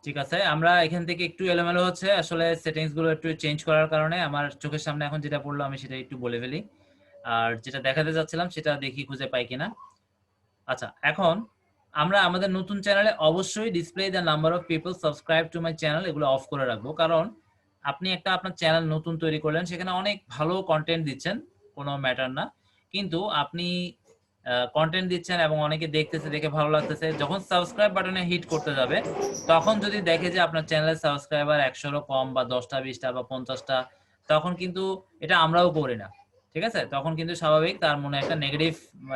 ঠিক আছে, আমরা এখান থেকে একটু এলোমেলো হচ্ছে, আসলে সেটিংস গুলো একটু চেঞ্জ করার কারণে আমার চোখের সামনে এখন যেটা পড়লো আমি সেটা একটু বলে ফেলি, আর যেটা দেখাতে যাচ্ছিলাম সেটা দেখি খুঁজে পাই কিনা। আচ্ছা, এখন আমরা আমাদের নতুন চ্যানেলে অবশ্যই display the number of people subscribe to my channel এগুলো অফ করে রাখবো, কারণ আপনি একটা আপনার চ্যানেল নতুন তৈরি করলেন, সেখানে অনেক ভালো কন্টেন্ট দিচ্ছেন, কোনো ম্যাটার না, কিন্তু আপনি কন্টেন্ট দিচ্ছেন এবং অনেকে দেখতেছে, দেখে ভালো লাগতেছে, যখন সাবস্ক্রাইব বাটনে হিট করতে যাবে তখন যদি দেখে যে আপনার চ্যানেলের সাবস্ক্রাইবার 100-রও কম বা 10টা 20টা বা 50টা, তখন কিন্তু এটা আমরাও করি না, ঠিক আছে, তখন কিন্তু স্বাভাবিক তার মনে একটা নেগেটিভ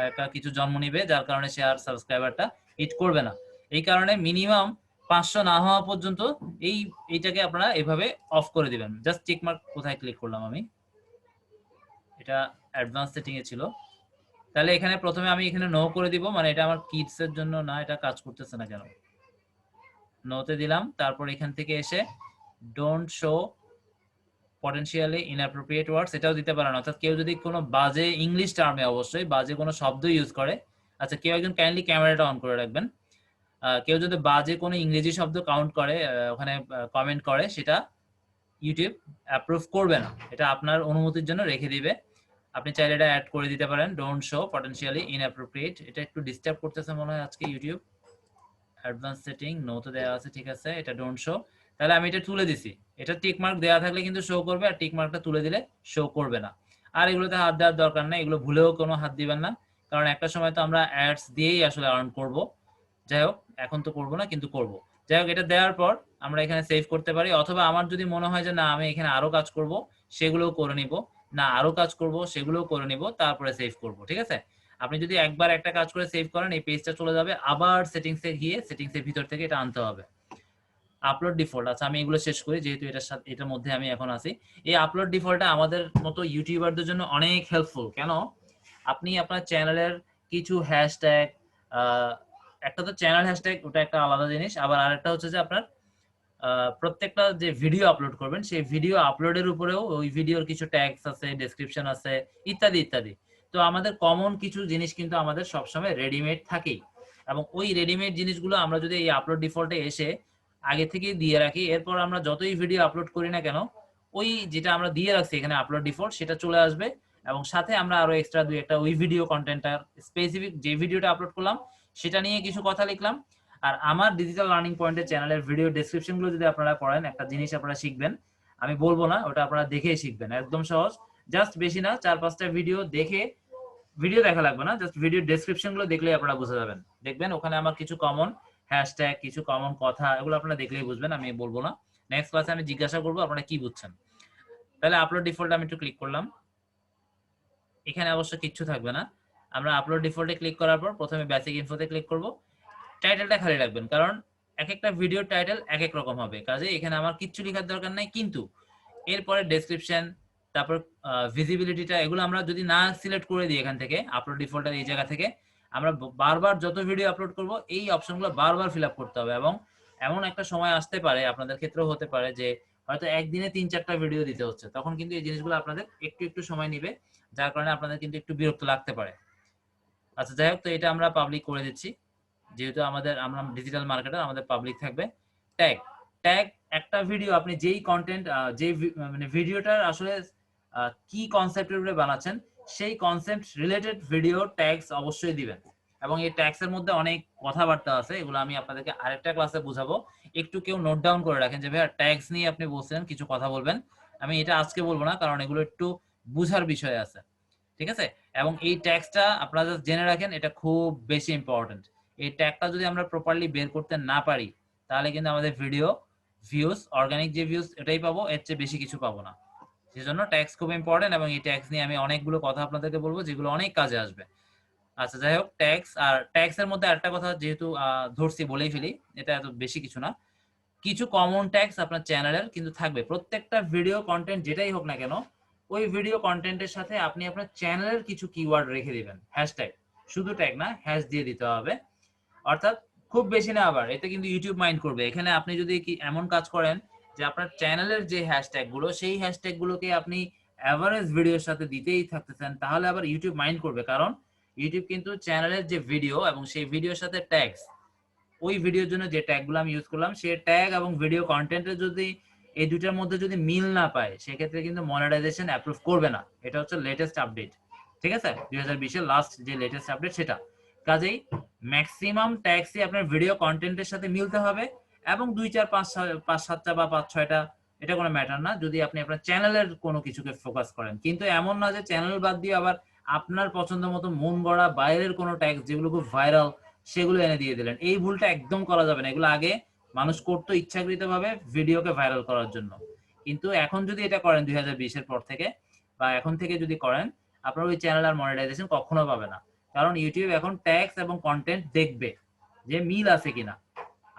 একটা কিছু জন্ম নিবে, যার কারণে সে আর সাবস্ক্রাইবারটা হিট করবে না। এই কারণে মিনিমাম 500 না হওয়া পর্যন্ত এইটাকে আপনারা এভাবে অফ করে দিবেন। জাস্ট চেক মার্ক কোথায় ক্লিক করলাম আমি, এটা অ্যাডভান্স সেটিং এ ছিল, তাহলে এখানে প্রথমে আমি এখানে নো করে দিব, মানে এটা আমার কিডস এর জন্য না, এটা কাজ করতেছে না কেন, নোতে দিলাম। তারপর এখান থেকে এসে ডোন্ট শো পটেনশিয়ালি ইনঅ্যাপ্রোপ্রিয়েট ওয়ার্ডস এটাও দিতে পারেন, অর্থাৎ কেউ যদি কোনো বাজে ইংলিশ টার্মে, অবশ্যই বাজে কোনো শব্দ ইউজ করে, আচ্ছা কেউ একজন কাইন্ডলি ক্যামেরাটা অন করে রাখবেন, কেউ যদি বাজে কোনো ইংরেজি শব্দ কাউন্ট করে ওখানে কমেন্ট করে, সেটা ইউটিউব অ্যাপ্রুভ করবে না, এটা আপনার অনুমতির জন্য রেখে দিবে। আপনি চাইলে এটা অ্যাড করে দিতে পারেন, ডোন্ট শো পটেনশিয়ালি ইনঅ্যাপ্রোপ্রিয়েট, এটা একটু ডিস্টার্ব করতেছে মনে হয় আজকে ইউটিউব। অ্যাডভান্স সেটিং নোতে দেওয়া আছে, ঠিক আছে, এটা ডোন্ট শো, তাহলে আমি এটা তুলে দিছি, এটা টিক মার্ক দেওয়া থাকলে কিন্তু শো করবে, আর টিক মার্কটা তুলে দিলে শো করবে না। আর এগুলোতে হাত দেওয়ার দরকার নেই, এগুলো ভুলেও কোনো হাত দিবেন না, কারণ একটা সময় তো আমরা অ্যাডস দিয়েই আসলে আর্ন করব, যাই হোক এখন তো করব না, কিন্তু করব। যাই হোক, এটা দেওয়ার পর আমরা এখানে সেভ করতে পারি, অথবা আমার যদি মনে হয় যে না আমি এখানে আরো কাজ করব, সেগুলোও করে নিব, না আরো কাজ করব সেগুলোও করে নিব, তারপরে সেভ করব, ঠিক আছে। আপনি যদি একবার একটা কাজ করে সেভ করেন, এই পেজটা চলে যাবে, আবার সেটিংসে গিয়ে সেটিংসের ভিতর থেকে এটা আনতে হবে। আপলোড ডিফল্ট, আচ্ছা আমি এগুলো শেষ করি, যেহেতু এটার সাথে এটার মধ্যে আমি এখন আছি। এই আপলোড ডিফল্টটা আমাদের মতো ইউটিউবারদের জন্য অনেক হেল্পফুল। কেন? আপনি আপনার চ্যানেলের কিছু হ্যাশট্যাগ, একটা তো চ্যানেল হ্যাশট্যাগ, ওটা একটা আলাদা জিনিস, আবার আরেকটা হচ্ছে যে আপনার প্রত্যেকটা যে ভিডিও আপলোড করবেন, সেই ভিডিও আপলোডের উপরেও ওই ভিডিওর কিছু ট্যাগস আছে, ডেসক্রিপশন আছে, ইত্যাদি ইত্যাদি। তো আমাদের কমন কিছু জিনিস কিন্তু আমাদের সবসময় রেডিমেড থাকেই, এবং ওই রেডিমেড জিনিসগুলো আমরা যদি এই আপলোড ডিফল্টে এসে আগে থেকে দিয়ে রাখি, এরপর আমরা যতই ভিডিও আপলোড করি না কেন, ওই যেটা আমরা দিয়ে রাখছি এখানে আপলোড ডিফল্ট, সেটা চলে আসবে, এবং সাথে আমরা আরো এক্সট্রা দুই একটা ওই ভিডিও কন্টেন্টটা স্পেসিফিক যে ভিডিওটা আপলোড করলাম সেটা নিয়ে কিছু কথা লিখলাম। আর আমার ডিজিটাল লার্নিং পয়েন্টের চ্যানেলের ভিডিও ডেসক্রিপশন গুলো যদি আপনারা পড়েন, একটা জিনিস আপনারা শিখবেন, আমি বলবো না, ওটা আপনারা দেখেই শিখবেন, একদম সহজ, জাস্ট বেশি না 4-5টা ভিডিও দেখে, ভিডিও দেখা লাগবে না, জাস্ট ভিডিও ডেসক্রিপশন গুলো দেখলেই আপনারা বুঝে যাবেন, দেখবেন ওখানে আমার কিছু কমন হ্যাশট্যাগ, কিছু কমন কথা, এগুলো আপনারা দেখলেই বুঝবেন, আমি বলবো না, নেক্সট ক্লাসে আমি জিজ্ঞাসা করবো আপনারা কি বুঝছেন। তাহলে আপলোড ডিফল্ট আমি একটু ক্লিক করলাম, এখানে অবশ্য কিচ্ছু থাকবে না, আমরা আপলোড ডিফল্টে ক্লিক করার পর প্রথমে বেসিক ইনফোতে ক্লিক করব, টাইটেলটা খালি রাখবেন, কারণ এক একটা ভিডিওর টাইটেল এক এক রকম হবে, কাজে এখানে আমার কিচ্ছু লেখার দরকার নাই, কিন্তু এরপরে ডেসক্রিপশন, তারপর ভিজিবিলিটিটা, এগুলো আমরা যদি না সিলেক্ট করে দিই এখান থেকে আপলোড ডিফল্টের এই জায়গা থেকে, আমরা বারবার যত ভিডিও আপলোড করব এই অপশনগুলো বারবার ফিল আপ করতে হবে, এবং এমন একটা সময় আসতে পারে, আপনাদের ক্ষেত্রেও হতে পারে যে হয়তো একদিনে 3-4টা ভিডিও দিতে হচ্ছে, তখন কিন্তু এই জিনিসগুলো আপনাদের একটু একটু সময় নিবে, যার কারণে আপনাদের কিন্তু একটু বিরক্ত লাগতে পারে। আচ্ছা যাই হোক, তো এটা আমরা পাবলিক করে দিচ্ছি, যেহেতু আমরা ডিজিটাল মার্কেটার, আমাদের পাবলিক থাকবে। ট্যাগ, ট্যাগ, একটা ভিডিও আপনি যেই কন্টেন্ট, যে মানে ভিডিওটার আসলে কি কনসেপ্টের উপরে বানাচ্ছেন, সেই কনসেপ্ট রিলেটেড ভিডিও ট্যাগস অবশ্যই দিবেন, এবং এই ট্যাগস এর মধ্যে অনেক কথাবার্তা আছে, এগুলো আমি আপনাদেরকে আরেকটা ক্লাসে বুঝাবো, একটু কেউ নোট ডাউন করে রাখেন যে ভাইয়া ট্যাগস নিয়ে আপনি বলছিলেন কিছু কথা বলবেন, আমি এটা আজকে বলবো না, কারণ এগুলো একটু বুঝার বিষয় আছে, ঠিক আছে। এবং এই ট্যাগসটা আপনারা জাস্ট জেনে রাখেন, এটা খুব বেশি ইম্পর্টেন্ট, এই ট্যাগটা যদি আমরা প্রপারলি বের করতে না পারি, তাহলে কিন্তু আমাদের ভিডিও ভিউজ, অর্গানিক যে ভিউজ এটাই পাবো, এর চেয়ে বেশি কিছু পাবো না। সেজন্য ট্যাক্স খুব ইম্পর্টেন্ট, এবং এই ট্যাক্স নিয়ে আমি অনেকগুলো কথা আপনাদেরকে বলবো, যেগুলো অনেক কাজে আসবে। আচ্ছা যাই হোক, ট্যাক্স, আর ট্যাক্স এর মধ্যে একটা কথা যেহেতু ধরছি বলেই ফেলি, এটা এত বেশি কিছু না, কিছু কমন ট্যাক্স আপনার চ্যানেলের কিন্তু থাকবে, প্রত্যেকটা ভিডিও কন্টেন্ট যেটাই হোক না কেন, ওই ভিডিও কন্টেন্টের সাথে আপনি আপনার চ্যানেলের কিছু কিওয়ার্ড রেখে দিবেন, হ্যাশট্যাগ, শুধু ট্যাগ না, হ্যাশ দিয়ে দিতে হবে, অর্থাৎ খুব বেশি না, আবার এতে কিন্তু ইউটিউব মাইন্ড করবে। এখানে আপনি যদি কি এমন কাজ করেন যে আপনার চ্যানেলের যে হ্যাশট্যাগ গুলো, সেই হ্যাশট্যাগ গুলোকে আপনি অ্যাভারেজ ভিডিওর সাথে দিতেই থাকতেছেন, তাহলে আবার ইউটিউব মাইন্ড করবে, কারণ ইউটিউব কিন্তু চ্যানেলের যে ভিডিও এবং সেই ভিডিওর সাথে ট্যাগস ওই ভিডিওর জন্য যে ট্যাগগুলো আমি ইউজ করলাম সেই ট্যাগ এবং ভিডিও কন্টেন্টের যদি এই দুটার মধ্যে যদি মিল না পায় সেক্ষেত্রে কিন্তু মনিটাইজেশন অ্যাপ্রুভ করবে না। এটা হচ্ছে লেটেস্ট আপডেট, ঠিক আছে, 2020 এর লাস্ট যে লেটেস্ট আপডেট সেটা। কাজেই ম্যাক্সিমাম ট্যাক্সই আপনার ভিডিও কন্টেন্টের সাথে মিলতে হবে এবং 2 4 5 7টা বা 5 6টা এটা কোনো ম্যাটার না, যদি আপনি আপনার চ্যানেলের কোনো কিছুকে ফোকাস করেন। কিন্তু এমন না যে চ্যানেল বাদ দিয়ে আবার আপনার পছন্দ মতো মন গড়া বাইরের কোনো ট্যাক্স যেগুলো খুব ভাইরাল সেগুলো এনে দিয়ে দিলেন। এই ভুলটা একদম করা যাবে না। এগুলো আগে মানুষ করতো ইচ্ছাকৃতভাবে ভিডিওকে ভাইরাল করার জন্য, কিন্তু এখন যদি এটা করেন 2020 এর পর থেকে বা এখন থেকে যদি করেন, আপনার ওই চ্যানেল আর মনিটাইজেশন কখনো পাবে না। কারণ ইউটিউব এখন ট্যাক্স এবং কন্টেন্ট দেখবে যে মিল আছে কিনা,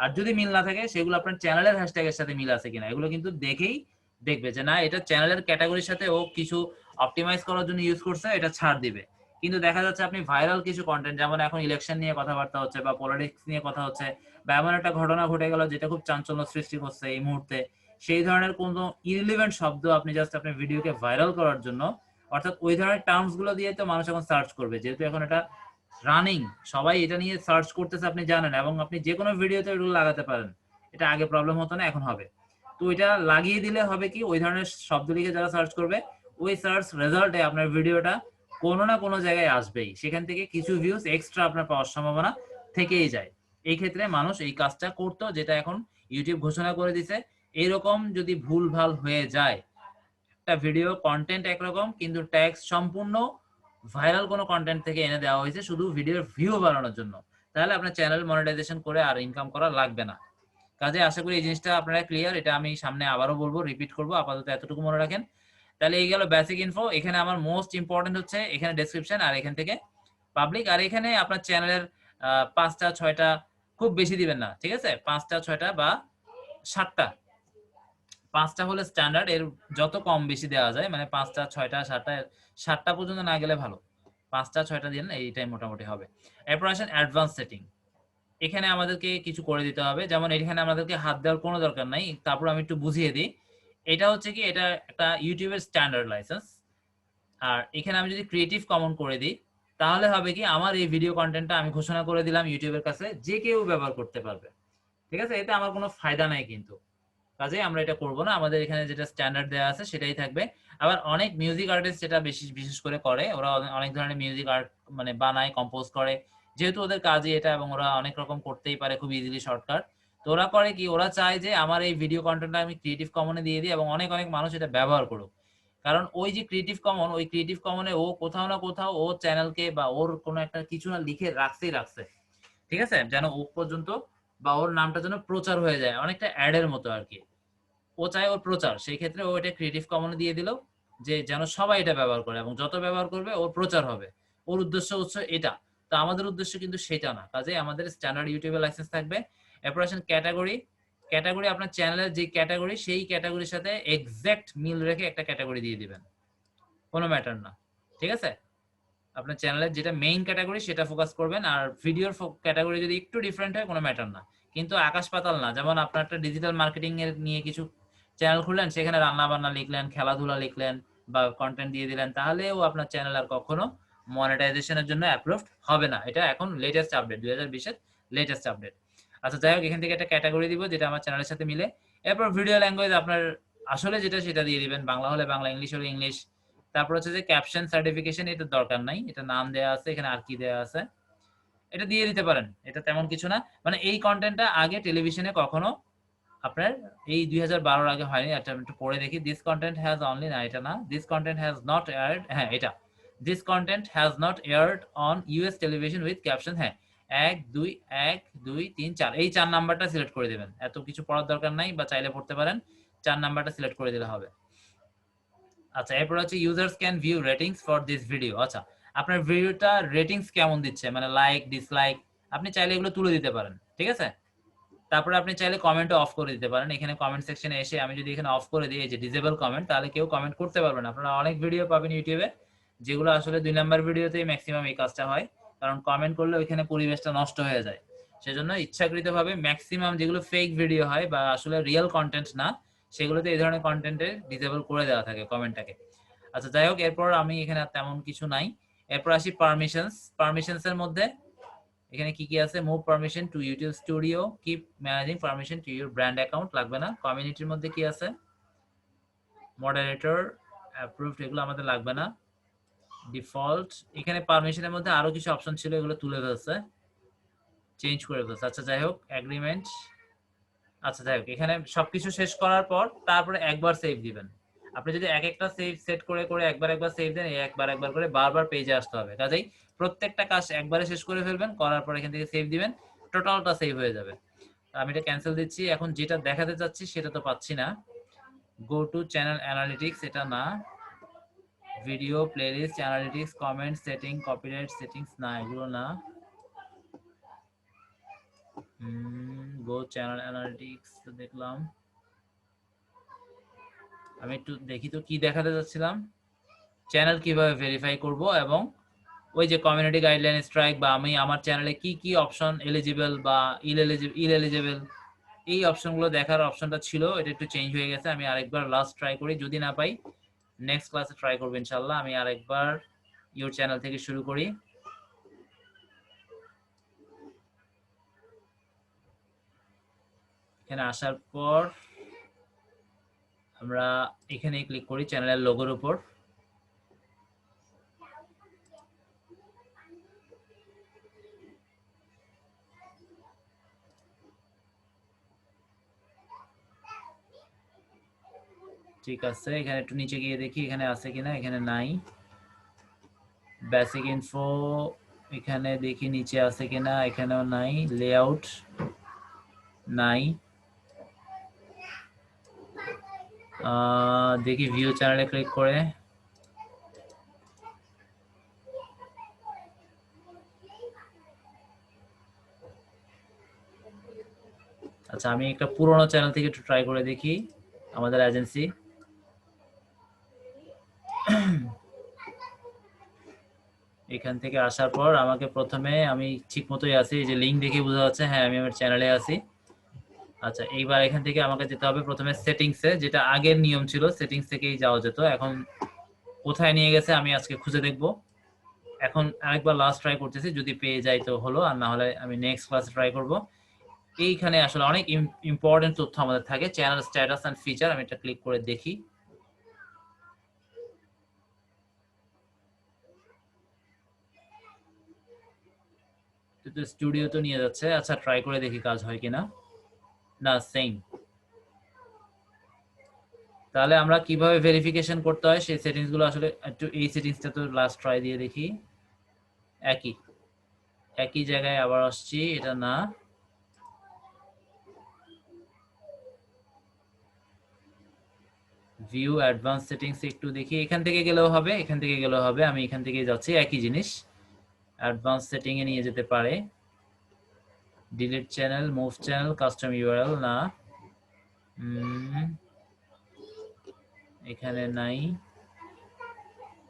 আর যদি মিল না থাকে সেগুলো আপনার চ্যানেলের হ্যাশট্যাগের সাথে মিল আছে কিনা এগুলো কিন্তু দেখেই দেখবে যে না এটা চ্যানেলের ক্যাটাগরির সাথে ও কিছু অপটিমাইজ করার জন্য ইউজ করছে, এটা ছাড় দিবে। কিন্তু দেখা যাচ্ছে আপনি ভাইরাল কিছু কন্টেন্ট, যেমন এখন ইলেকশন নিয়ে কথাবার্তা হচ্ছে বা পলিটিক্স নিয়ে কথা হচ্ছে বা এমন একটা ঘটনা ঘটে গেল যেটা খুব চাঞ্চল্য সৃষ্টি করছে এই মুহূর্তে, সেই ধরনের কোনো ইরিলিভেন্ট শব্দ আপনি জাস্ট আপনার ভিডিওকে ভাইরাল করার জন্য, অর্থাৎ ওই ধরনের টার্মস গুলো দিয়ে তো মানুষ এখন সার্চ করবে, যেহেতু এখন এটা রানিং, সবাই এটা নিয়ে সার্চ করতেছে আপনি জানেন, এবং আপনি যে কোনো ভিডিওতে এগুলো লাগাতে পারেন। এটা আগে প্রবলেম হতো না, এখন হবে। তো এটা লাগিয়ে দিলে হবে কি, ওই ধরনের শব্দ লিখে যারা সার্চ করবে ওই সার্চ রেজাল্টে আপনার ভিডিওটা কোনো না কোনো জায়গায় আসবেই, সেখান থেকে কিছু ভিউজ এক্সট্রা আপনার পাওয়ার সম্ভাবনা থেকেই যায়। এই ক্ষেত্রে মানুষ এই কাজটা করতো, যেটা এখন ইউটিউব ঘোষণা করে দিছে। এইরকম যদি ভুল ভাল হয়ে যায়, একটা ভিডিও কন্টেন্ট একরকম কিন্তু ট্যাক্স সম্পূর্ণ ভাইরাল কোনো কন্টেন্ট থেকে এনে দেওয়া হয়েছে শুধু ভিডিওর ভিউ বাড়ানোর জন্য, তাহলে আপনার চ্যানেল মনিটাইজেশন করে আর ইনকাম করা লাগবে না। কাজে আশা করি এই জিনিসটা আপনারা ক্লিয়ার। এটা আমি সামনে আবারও বলবো, রিপিট করবো, আপাতত এতটুকু মনে রাখেন। তাহলে এই গেল বেসিক ইনফো। এখানে আমার মোস্ট ইম্পর্টেন্ট হচ্ছে এখানে ডেসক্রিপশন, আর এখান থেকে পাবলিক, আর এখানে আপনার চ্যানেলের 5টা 6টা, খুব বেশি দিবেন না, ঠিক আছে, 5টা 6টা বা 7টা, 5টা হলে স্ট্যান্ডার্ড, এর যত কম বেশি দেওয়া যায়, মানে 5টা 6টা 7টা পর্যন্ত না গেলে ভালো, 5টা 6টা দিন এইটাই মোটামুটি হবে। এরপর আসেন অ্যাডভান্স সেটিং। এখানে আমাদেরকে কিছু করে দিতে হবে, যেমন এখানে আমাদেরকে হাত দেওয়ার কোনো দরকার নাই, তারপর আমি একটু বুঝিয়ে দিই। এটা হচ্ছে কি, এটা একটা ইউটিউবের স্ট্যান্ডার্ড লাইসেন্স। আর এখানে আমি যদি ক্রিয়েটিভ কমন করে দিই তাহলে হবে কি, আমার এই ভিডিও কন্টেন্টটা আমি ঘোষণা করে দিলাম ইউটিউবের কাছে, যে কেউ ব্যবহার করতে পারবে, ঠিক আছে, এতে আমার কোনো ফায়দা নাই কিন্তু। কাজে আমরা এটা করব না, আমাদের এখানে যেটা স্ট্যান্ডার্ড দেওয়া আছে সেটাই থাকবে। আবার অনেক মিউজিক আর্টিস্ট যেটা বিশেষ করে করে, ওরা অনেক ধরনের মিউজিক আর্ট মানে বানায়, কম্পোজ করে, যেহেতু ওদের কাজই এটা এবং ওরা অনেক রকম করতেই পারে খুব ইজিলি শর্টকাট। তো ওরা করে কি, ওরা চায় যে আমার এই ভিডিও কন্টেন্টটা আমি ক্রিয়েটিভ কমনে দিয়ে দিই এবং অনেক অনেক মানুষ এটা ব্যবহার করুক। কারণ ওই যে ক্রিয়েটিভ কমন, ওই ক্রিয়েটিভ কমনে ও কোথাও না কোথাও ও চ্যানেলকে বা ওর কোনো একটা কিছু না লিখে রাখছে, ঠিক আছে, যেন ও পর্যন্ত বা ওর নামটা যেন প্রচার হয়ে যায়, অনেকটা অ্যাডের মতো আর কি। ও চায় ওর প্রচার, সেই ক্ষেত্রে ও এটা ক্রিয়েটিভ কমনে দিয়ে দিল যে যেন সবাই এটা ব্যবহার করে, এবং যত ব্যবহার করবে ওর প্রচার হবে। ওর উদ্দেশ্য হচ্ছে এটা। তো আমাদের উদ্দেশ্য কিন্তু সেটা না, কাজে আমাদের স্ট্যান্ডার্ড ইউটিউবের লাইসেন্স থাকবে। এরপর আসেন ক্যাটাগরি। ক্যাটাগরি আপনার চ্যানেলের যে ক্যাটাগরি, সেই ক্যাটাগরির সাথে এক্সাক্ট মিল রেখে একটা ক্যাটাগরি দিয়ে দিবেন, কোনো ম্যাটার না, ঠিক আছে। আপনার চ্যানেলের যেটা মেইন ক্যাটাগরি সেটা ফোকাস করবেন, আর ভিডিওর ক্যাটাগরি যদি একটু ডিফারেন্ট হয় কোনো ম্যাটার না, কিন্তু আকাশ পাতাল না। যেমন আপনার একটা ডিজিটাল মার্কেটিং এর নিয়ে কিছু চ্যানেল খুললেন, সেখানে রান্না বান্না লিখলেন, খেলাধুলা লিখলেন বা কন্টেন্ট দিয়ে দিলেন, তাহলেও আপনার চ্যানেল আর কখনো মনিটাইজেশনের জন্য অ্যাপ্রুভড হবে না। এটা এখন লেটেস্ট আপডেট, 2020 এর লেটেস্ট আপডেট। আচ্ছা যাই হোক, এখান থেকে একটা ক্যাটাগরি দিব যেটা আমার চ্যানেলের সাথে মিলে। এরপর ভিডিও ল্যাঙ্গুয়েজ আপনার আসলে যেটা সেটা দিয়ে দিবেন, বাংলা হলে বাংলা, ইংলিশ হলে ইংলিশ। তারপর হচ্ছে যে ক্যাপশন সার্টিফিকেশন, এটা দরকার নাই, এটা নাম দেয়া আছে এখানে, আর কি দেয়া আছে এটা দিয়ে দিতে পারেন, এটা তেমন কিছু না। মানে এই কন্টেন্টটা আগে টেলিভিশনে কখনো আপনার এই 2012 আগে হয়নি। এটা একটু পড়ে দেখি, দিস কন্টেন্ট হ্যাজ অনলি, না এটা না, this content has not aired, হ্যাঁ এটা, this content has not aired on US television with caption, হ্যাঁ 1 2 1 2 3 4, এই 4 নাম্বারটা সিলেক্ট করে দেবেন। এত কিছু পড়ার দরকার নাই, বা চাইলে পড়তে পারেন, 4 নাম্বারটা সিলেক্ট করে দিলে হবে। আচ্ছা এরপর হচ্ছে users can view ratings for this video. আচ্ছা আপনার ভিডিওটা রেটিংস কেমন দিচ্ছে, মানে লাইক ডিসলাইক, আপনি চাইলে এগুলো তুলে দিতে পারেন, ঠিক আছে। তারপরে আপনি চাইলে কমেন্টও অফ করে দিতে পারেন। এখানে কমেন্ট সেকশনে এসে আমি যদি এখানে অফ করে দিই যে ডিসেবল কমেন্ট, তাহলে কেউ কমেন্ট করতে পারবে না। আপনারা অনেক ভিডিও পাবেন ইউটিউবে যেগুলো আসলে 2 নাম্বার ভিডিওতেই ম্যাক্সিমাম এই কাজটা হয়, কারণ কমেন্ট করলে ওইখানে পরিবেশটা নষ্ট হয়ে যায়। সেজন্য ইচ্ছাকৃতভাবে ম্যাক্সিমাম যেগুলো ফেক ভিডিও হয় বা আসলে রিয়েল কন্টেন্ট না, সেগুলোতে এই ধরনের কন্টেন্টে ডিসেবল করে দেওয়া থাকে কমেন্টটাকে। আচ্ছা যাই হোক, এরপর আমি এখানে তেমন কিছু নাই। এরপর আসি পারমিশনস। পারমিশনস এর মধ্যে এখানে কি কি আছে? Move permission to YouTube studio, keep managing permission to your brand account, লাগবে না। কমিউনিটির মধ্যে কি আছে? মডারেটর, অ্যাপ্রুভড, এগুলো আমাদের লাগবে না। ডিফল্ট, এখানে পারমিশনের মধ্যে আরো কিছু অপশন ছিল, এগুলো তুলে ফেলছে, চেঞ্জ করে ফেলছে। আচ্ছা যাই হোক, এগ্রিমেন্ট। আচ্ছা যাই হোক, এখানে সবকিছু শেষ করার পর তারপরে একবার সেভ দিবেন। আপনি যদি এক একটা সেভ সেট করে করে একবার একবার সেভ দেন, একবার একবার করে বারবার পেজে আসতে হবে। কাজেই প্রত্যেকটা কাজ একবারে শেষ করে ফেলবেন, করার পর এখান থেকে সেভ দিবেন, টোটালটা সেভ হয়ে যাবে। আমি এটা ক্যান্সেল দিচ্ছি। এখন যেটা দেখাতে চাচ্ছি সেটা তো পাচ্ছি না। গো টু চ্যানেল অ্যানালিটিক্স, এটা না। Video playlist analytics, comment setting, copyright settings, না এগুলো না। গো চ্যানেল অ্যানালিটিক্স দেখলাম। আমি একটু দেখি তো কি দেখাতে যাচ্ছিলাম। চ্যানেল কিভাবে ভেরিফাই করব, এবং ওই যে কমিউনিটি গাইডলাইন স্ট্রাইক, বা আমি আমার চ্যানেলে কি কি অপশন এলিজিবল বা ইল এলিজিবল, এই অপশনগুলো দেখার অপশনটা ছিল, এটা একটু চেঞ্জ হয়ে গেছে। আমি আরেকবার লাস্ট ট্রাই করি, যদি না পাই নেক্সট ক্লাসে ট্রাই করবো ইনশাল্লাহ। আমি আরেকবার ইউর চ্যানেল থেকে শুরু করি। এখানে আসার পর আমরা এখানে ক্লিক করি চ্যানেলের লোগোর উপর। ঠিক আছে, এখানে একটু নিচে গিয়ে দেখি এখানে আছে কিনা। এখানে নাই। বেসিক ইনফো, এখানে দেখি নিচে আছে কিনা, এখানেও নাই। লেআউট নাই। দেখি ভিউ চ্যানেলে ক্লিক করে। আচ্ছা আমি একটা পুরোনো চ্যানেল থেকে একটু ট্রাই করে দেখি আমাদের এজেন্সি। এখান থেকে আসার পর আমাকে প্রথমে, আমি ঠিক মতোই আছি, এই যে লিঙ্ক দেখে বোঝা যাচ্ছে হ্যাঁ আমি আমার চ্যানেলে আছি। আচ্ছা এইবার এখান থেকে আমাকে যেতে হবে প্রথমে সেটিংসে, যেটা আগের নিয়ম ছিল সেটিংস থেকেই যাওয়া যেত। এখন কোথায় নিয়ে গেছে আমি আজকে খুঁজে দেখব। এখন আরেকবার লাস্ট ট্রাই করতেছি, যদি পেয়ে যাই তো হলো, আর না হলে আমি নেক্সট ক্লাসে ট্রাই করব। এইখানে আসলে অনেক ইম্পর্টেন্ট তথ্য আমাদের থাকে, চ্যানেল স্ট্যাটাস এন্ড ফিচার। আমি এটা ক্লিক করে দেখি। স্টুডিও তো নিয়ে যাচ্ছে। আচ্ছা ট্রাই করে দেখি কাজ হয় কিনা। না সেম। তাহলে আমরা কিভাবে ভেরিফিকেশন করতে হয় সেই সেটিংস গুলো আসলে একটু, এই সেটিংসটা তো লাস্ট ট্রাই দিয়ে দেখি। একই একই জায়গায় আবার আসছি, এটা না। ভিউ অ্যাডভান্স সেটিংস একটু দেখি, এখান থেকে গেলেও হবে, এখান থেকে গেলেও হবে। আমি এখান থেকে যাচ্ছি, একই জিনিস। অ্যাডভান্স সেটিং এ নিয়ে যেতে পারে। Delete channel, move channel, custom URL, না এখানে নাই।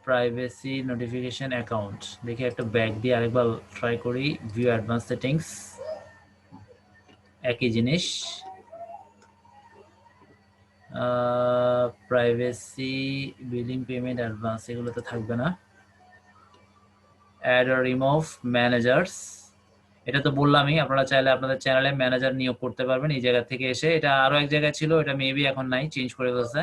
প্রাইভেসি নোটিফিকেশন অ্যাকাউন্ট, দেখি একটা ব্যাক দিয়ে আরেকবার ট্রাই করি। ভিউ অ্যাডভান্স সেটিংস, একই জিনিস। প্রাইভেসি, বিলিং, পেমেন্ট, অ্যাডভান্স, এগুলো তো থাকবে না। অ্যাড অর রিমুভ ম্যানেজার্স, এটা তো বললামই, আপনারা চাইলে আপনাদের চ্যানেলে ম্যানেজার নিয়োগ করতে পারবেন এই জায়গা থেকে এসে। এটা আরো এক জায়গায় ছিল, এটা মেবি এখন নাই, চেঞ্জ করে ফেলছে।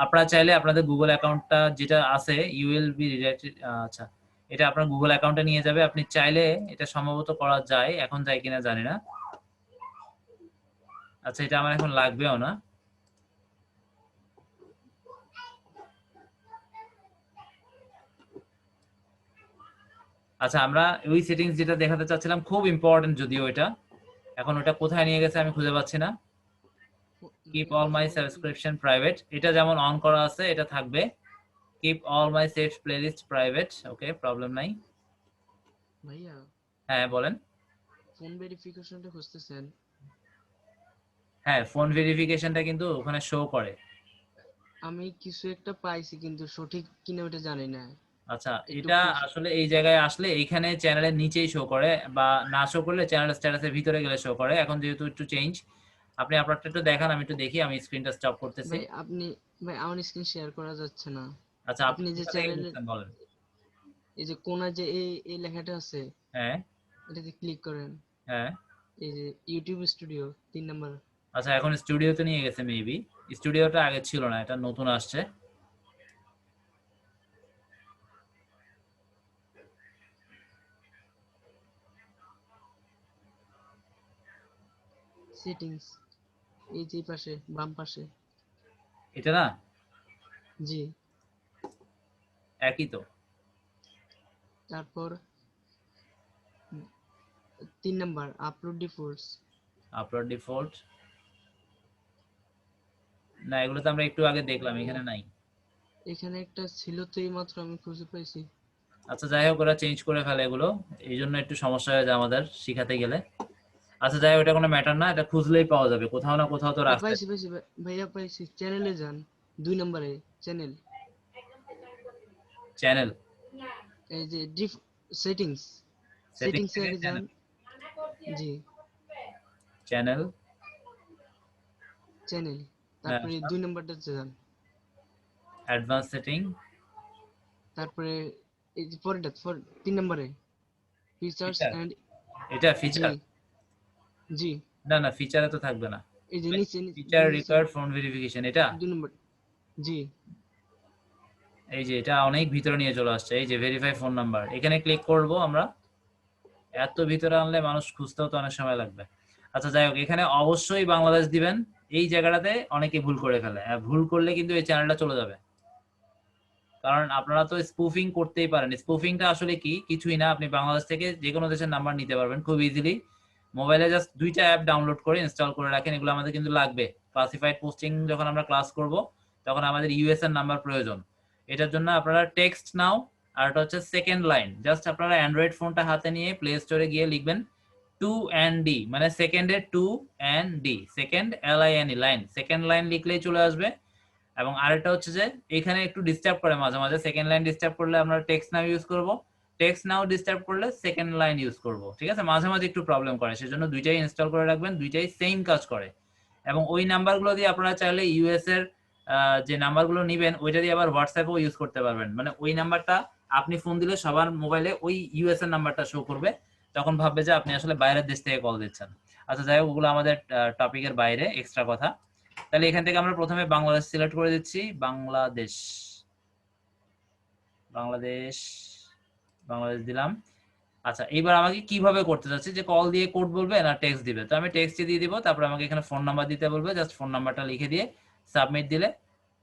আপনারা চাইলে আপনাদের গুগল অ্যাকাউন্টটা যেটা আছে ইউ উইল বি রিডাইরেক্টেড। আচ্ছা এটা আপনার গুগল অ্যাকাউন্টে নিয়ে যাবে। আপনি চাইলে এটা সম্ভবত করা যায়, এখন যায় কিনা জানি না। আচ্ছা এটা আমার এখন লাগবেও না। আচ্ছা আমরা ওই সেটিংস যেটা দেখাতে চাচ্ছিলাম, খুব ইম্পর্টেন্ট যদিও এটা, এখন ওটা কোথায় নিয়ে গেছে আমি খুঁজে পাচ্ছি না। Keep all my subscription private, এটা যেমন অন করা আছে এটা থাকবে। Keep all my saved playlist private, okay problem নাই। ভাইয়া হ্যাঁ বলেন। ফোন ভেরিফিকেশনটা খুঁজতেছেন? হ্যাঁ ফোন ভেরিফিকেশনটা কিন্তু ওখানে শো করে। আমি কিছু একটা পাইছি কিন্তু সঠিক কিনা ওটা জানি না। আচ্ছা একটু এটা খোঁজ। আসলে এই জায়গায় আসলে এইখানে চ্যানেলের নিচেই শো করে, বা না শো করলে চ্যানেল স্ট্যাটাসের ভিতরে গেলে শো করে। এখন যেহেতু একটু চেঞ্জ, আপনি আপনারটা একটু দেখান, আমি একটু দেখি, আমি স্ক্রিনটা স্টপ করতেছি। ভাই আমার স্ক্রিন শেয়ার করা যাচ্ছে না। আচ্ছা আপনি আপনি যে কোথা থেকে চ্যানেলের বুঝছেন বলেন। এই যে কোণায় যে এই এই লেখাটা আছে, হ্যাঁ এটাতে ক্লিক করেন। হ্যাঁ, এই যে ইউটিউব স্টুডিও 3 নাম্বার। আচ্ছা এখন স্টুডিওতে নিয়ে গেছে মেবি। স্টুডিওটা আগে ছিল না, এটা নতুন আসছে। সেটিংস এই যে পাশে বাম পাশে। এটা না? জি। একই তো। তারপর 3 number upload defaults. Upload default, না এগুলো তো আমরা একটু আগে দেখলাম, এখানে নাই। এখানে একটা ছিল তো এইমাত্র আমি খুঁজে পাইছি। আচ্ছা যাই হোক, ওরা চেঞ্জ করে ফেলে এগুলো, এই জন্য একটু সমস্যা হয়ে যায় আমাদের শিখাতে গেলে। আচ্ছা যাই হোক, এটা কোনো ম্যাটার না, এটা খুঁজলেই পাওয়া যাবে, কোথাও না কোথাও তো রাখতে। পাইছি পাইছি ভাইয়া পাইছি। চ্যানেলে যান 2 নাম্বারে চ্যানেল। চ্যানেল, এই যে সেটিংস। সেটিং সেটিংস এ থেকে আগে যান। চ্যানেল, জি চ্যানেল। চ্যানেল। হ্যাঁ, তারপরে 2 নাম্বারটাতে যান। Advance setting. তারপরে এই যে পরেরটা 3 নাম্বারে ফিচার্স ফিচার, এন্ড। এটা জি ফিচার। জি। না না, ফিচারে তো থাকবে না। এই যে নিচে ফিচার নিচে রিকোয়ার্ড ফোন ভেরিফিকেশন, এটা 2 নম্বর। জি এই যে এটা অনেক ভিতরে নিয়ে চলে আসছে, এই যে ভেরিফাই ফোন নাম্বার, এখানে ক্লিক করব আমরা। এত ভিতরে আনলে মানুষ খুঁজতেও তো অনেক সময় লাগবে। আচ্ছা যাই হোক, এখানে অবশ্যই বাংলাদেশ দিবেন। এই জায়গাটাতে অনেকে ভুল করে ফেলে, আর ভুল করলে কিন্তু এই চ্যানেলটা চলে যাবে। কারণ আপনারা তো স্পুফিং করতেই পারেন। স্পুফিংটা আসলে কি, কিছুই না, আপনি বাংলাদেশ থেকে যে কোনো দেশের নাম্বার নিতে পারবেন খুব ইজিলি। মোবাইলে জাস্ট 2টা অ্যাপ ডাউনলোড করে ইনস্টল করে রাখেন, এগুলো আমাদের কিন্তু লাগবে। ক্লাসিফাইড পোস্টিং যখন আমরা ক্লাস করব, তখন আমাদের ইউএস এর নাম্বার প্রয়োজন। এটার জন্য আপনারা টেক্সট নাও, আর এটা হচ্ছে সেকেন্ড লাইন। জাস্ট আপনারা অ্যান্ড্রয়েড ফোনটা হাতে নিয়ে প্লে স্টোরে গিয়ে লিখবেন 2 and D, মানে সেকেন্ডের 2 and D, second LINE, line, second line লিখলেই চলে আসবে। এবং আরেকটা হচ্ছে যে এখানে একটু ডিস্টার্ব করে মাঝে মাঝে, সেকেন্ড লাইন ডিস্টার্ব করলে আমরা টেক্সট নাও ইউজ করব, টেক্সট নাও ডিস্টার্ব করলে সেকেন্ড লাইন ইউজ করব, ঠিক আছে? মাঝে মাঝে একটু প্রবলেম করে, সেজন্য দুইটাই ইনস্টল করে রাখবেন, দুইটাই সেম কাজ করে। এবং ওই নাম্বারগুলো দিয়ে আপনারা চাইলে ইউএস এর যে নাম্বারগুলো নেবেন ওইটা দিয়ে আবার হোয়াটসঅ্যাপও ইউজ করতে পারবেন। মানে ওই নাম্বারটা আপনি ফোন দিলে সবার মোবাইলে ওই ইউএস এর নাম্বারটা শো করবে, তখন ভাববে যে আপনি আসলে বাইরের দেশ থেকে কল দিচ্ছেন। আচ্ছা যাই হোক, ওগুলো আমাদের টপিকের বাইরে, এক্সট্রা কথা। তাহলে এখান থেকে আমরা প্রথমে বাংলাদেশ সিলেক্ট করে দিচ্ছি, বাংলাদেশ, বাংলাদেশ, বাংলাদেশ দিলাম। আচ্ছা এইবার আমাকে কিভাবে করতে চাচ্ছি, যে কল দিয়ে কোড বলবে না টেক্সট দিবে? তো আমি টেক্সটই দিয়ে দিব, তারপর আমাকে এখানে ফোন নাম্বার দিতে বলবে, জাস্ট ফোন নাম্বারটা লিখে দিয়ে সাবমিট দিলে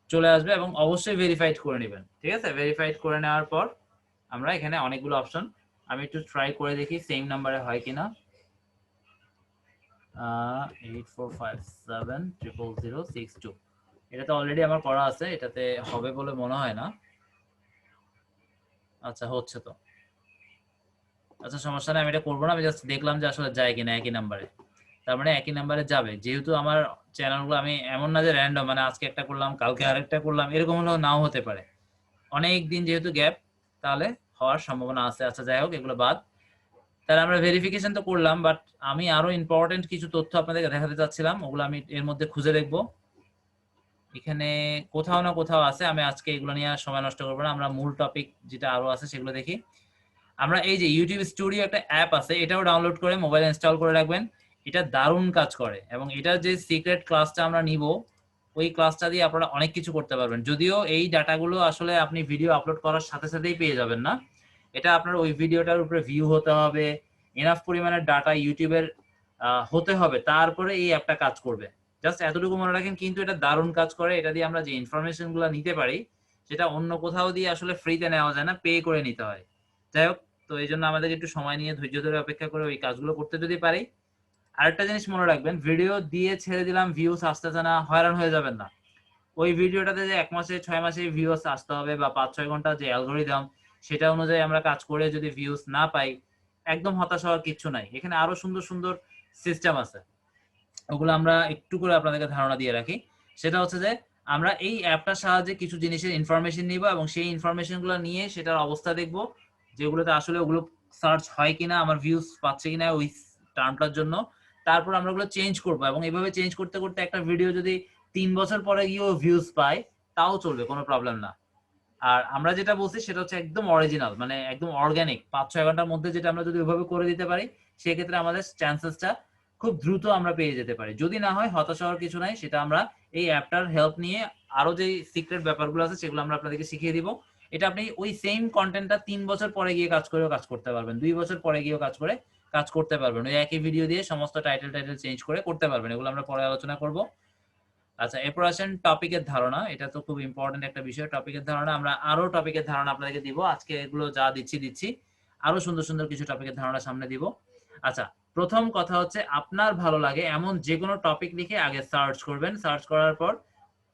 চলে আসবে। এবং অবশ্যই ভেরিফাইড করে নেবেন, ঠিক আছে? ভেরিফাইড করে নেওয়ার পর আমরা এখানে অনেকগুলো অপশন, আমি একটু ট্রাই করে দেখি সেম নাম্বারে হয় কিনা। 8457000062, এটা তো অলরেডি আমার করা আছে, এটাতে হবে বলে মনে হয় না। আচ্ছা হচ্ছে তো, আচ্ছা সমস্যা নেই, আমি এটা করবো না, আমি জাস্ট দেখলাম যে আসলে যায় কিনা একই নাম্বারে। তার মানে একই নাম্বারে যাবে, যেহেতু আমার চ্যানেলগুলো আমি এমন না যে র্যান্ডম, মানে আজকে একটা করলাম কালকে আরেকটা করলাম, এরকম হলেও নাও হতে পারে। অনেক দিন যেহেতু গ্যাপ, তাহলে হওয়ার সম্ভাবনা আছে। আচ্ছা যাই হোক, এগুলো বাদ। তাহলে আমরা ভেরিফিকেশন তো করলাম, বাট আমি আরো ইম্পর্টেন্ট কিছু তথ্য আপনাদেরকে দেখাতে চাচ্ছিলাম, ওগুলো আমি এর মধ্যে খুঁজে দেখবো। এখানে কোথাও না কোথাও আছে, আমি আজকে এগুলো নিয়ে আর সময় নষ্ট করবো না, আমরা মূল টপিক যেটা আরো আছে সেগুলো দেখি। আমরা এই যে ইউটিউব স্টুডিও একটা অ্যাপ আছে, এটাও ডাউনলোড করে মোবাইলে ইনস্টল করে রাখবেন। এটা দারুণ কাজ করে, এবং এটার যে সিক্রেট ক্লাসটা আমরা নিব, ওই ক্লাসটা দিয়ে আপনারা অনেক কিছু করতে পারবেন। যদিও এই ডাটাগুলো আসলে আপনি ভিডিও আপলোড করার সাথে সাথেই পেয়ে যাবেন না, এটা আপনার ওই ভিডিওটার উপরে ভিউ হতে হবে, এনাফ পরিমাণের ডাটা ইউটিউবের হতে হবে, তারপরে এই অ্যাপটা কাজ করবে। জাস্ট এতটুকু মনে রাখেন, কিন্তু এটা দারুণ কাজ করে। এটা দিয়ে আমরা যে ইনফরমেশন গুলো নিতে পারি, সেটা অন্য কোথাও দিয়ে আসলে ফ্রিতে নেওয়া যায় না, পে করে নিতে হয়। যাই হোক, তো এই জন্য আমাদের একটু সময় নিয়ে ধৈর্য ধরে অপেক্ষা করে ওই কাজগুলো করতে যদি পারি। আরেকটা জিনিস মনে রাখবেন, ভিডিও দিয়ে ছেড়ে দিলাম, ভিউস আসতেছে না, হয়রান হয়ে যাবেন না। ওই ভিডিওটাতে যে 1 মাসে 6 মাসে ভিউস আসতে হবে, বা 5-6 ঘন্টা যে অ্যালগোরিদম, সেটা অনুযায়ী আমরা কাজ করে যদি ভিউস না পাই, একদম হতাশ হওয়ার কিচ্ছু নাই। এখানে আরো সুন্দর সুন্দর সিস্টেম আছে, ওগুলো আমরা একটু করে আপনাদেরকে ধারণা দিয়ে রাখি। সেটা হচ্ছে যে আমরা এই অ্যাপটার সাহায্যে কিছু জিনিসের ইনফরমেশন নিব, এবং সেই ইনফরমেশন গুলো নিয়ে সেটার অবস্থা দেখব, যেগুলোতে আসলে ওগুলো সার্চ হয় কিনা, আমার ভিউজ পাচ্ছে কিনা ওই টার্মটার জন্য। তারপর আমরা ওগুলো চেঞ্জ করবো, এবং এইভাবে চেঞ্জ করতে করতে একটা ভিডিও যদি 3 বছর পরে গিয়েও ভিউজ পায়, তাও চলবে, কোনো প্রবলেম না। আর আমরা যেটা বলছি সেটা হচ্ছে একদম অরিজিনাল, মানে একদম অর্গানিক। 5-6 ঘন্টার মধ্যে যেটা আমরা যদি ওইভাবে করে দিতে পারি, সেক্ষেত্রে আমাদের চান্সেসটা খুব দ্রুত আমরা পেয়ে যেতে পারি। যদি না হয়, হতাশ হওয়ার কিছু নাই, সেটা আমরা এই অ্যাপটার হেল্প নিয়ে আরো যে সিক্রেট ব্যাপারগুলো আছে সেগুলো আমরা আপনাদেরকে শিখিয়ে দিব। এটা আপনি ওই সেম কন্টেন্টটা 3 বছর পরে গিয়ে কাজ করেও কাজ করতে পারবেন, 2 বছর পরে গিয়েও কাজ করতে পারবেন। ওই একই ভিডিও দিয়ে সমস্ত টাইটেল চেঞ্জ করে করতে পারবেন। এগুলো আমরা পরে আলোচনা করব। আচ্ছা, এরপর আসেন টপিকের ধারণা। এটা তো খুব ইম্পর্টেন্ট একটা বিষয়, টপিকের ধারণা। আমরা আরো টপিকের ধারণা আপনাদেরকে দিব। আজকে এগুলো যা দিচ্ছি আরো সুন্দর সুন্দর কিছু টপিকের ধারণা সামনে দিব। আচ্ছা, প্রথম কথা হচ্ছে আপনার ভালো লাগে এমন যে কোনো টপিক লিখে আগে সার্চ করবেন। সার্চ করার পর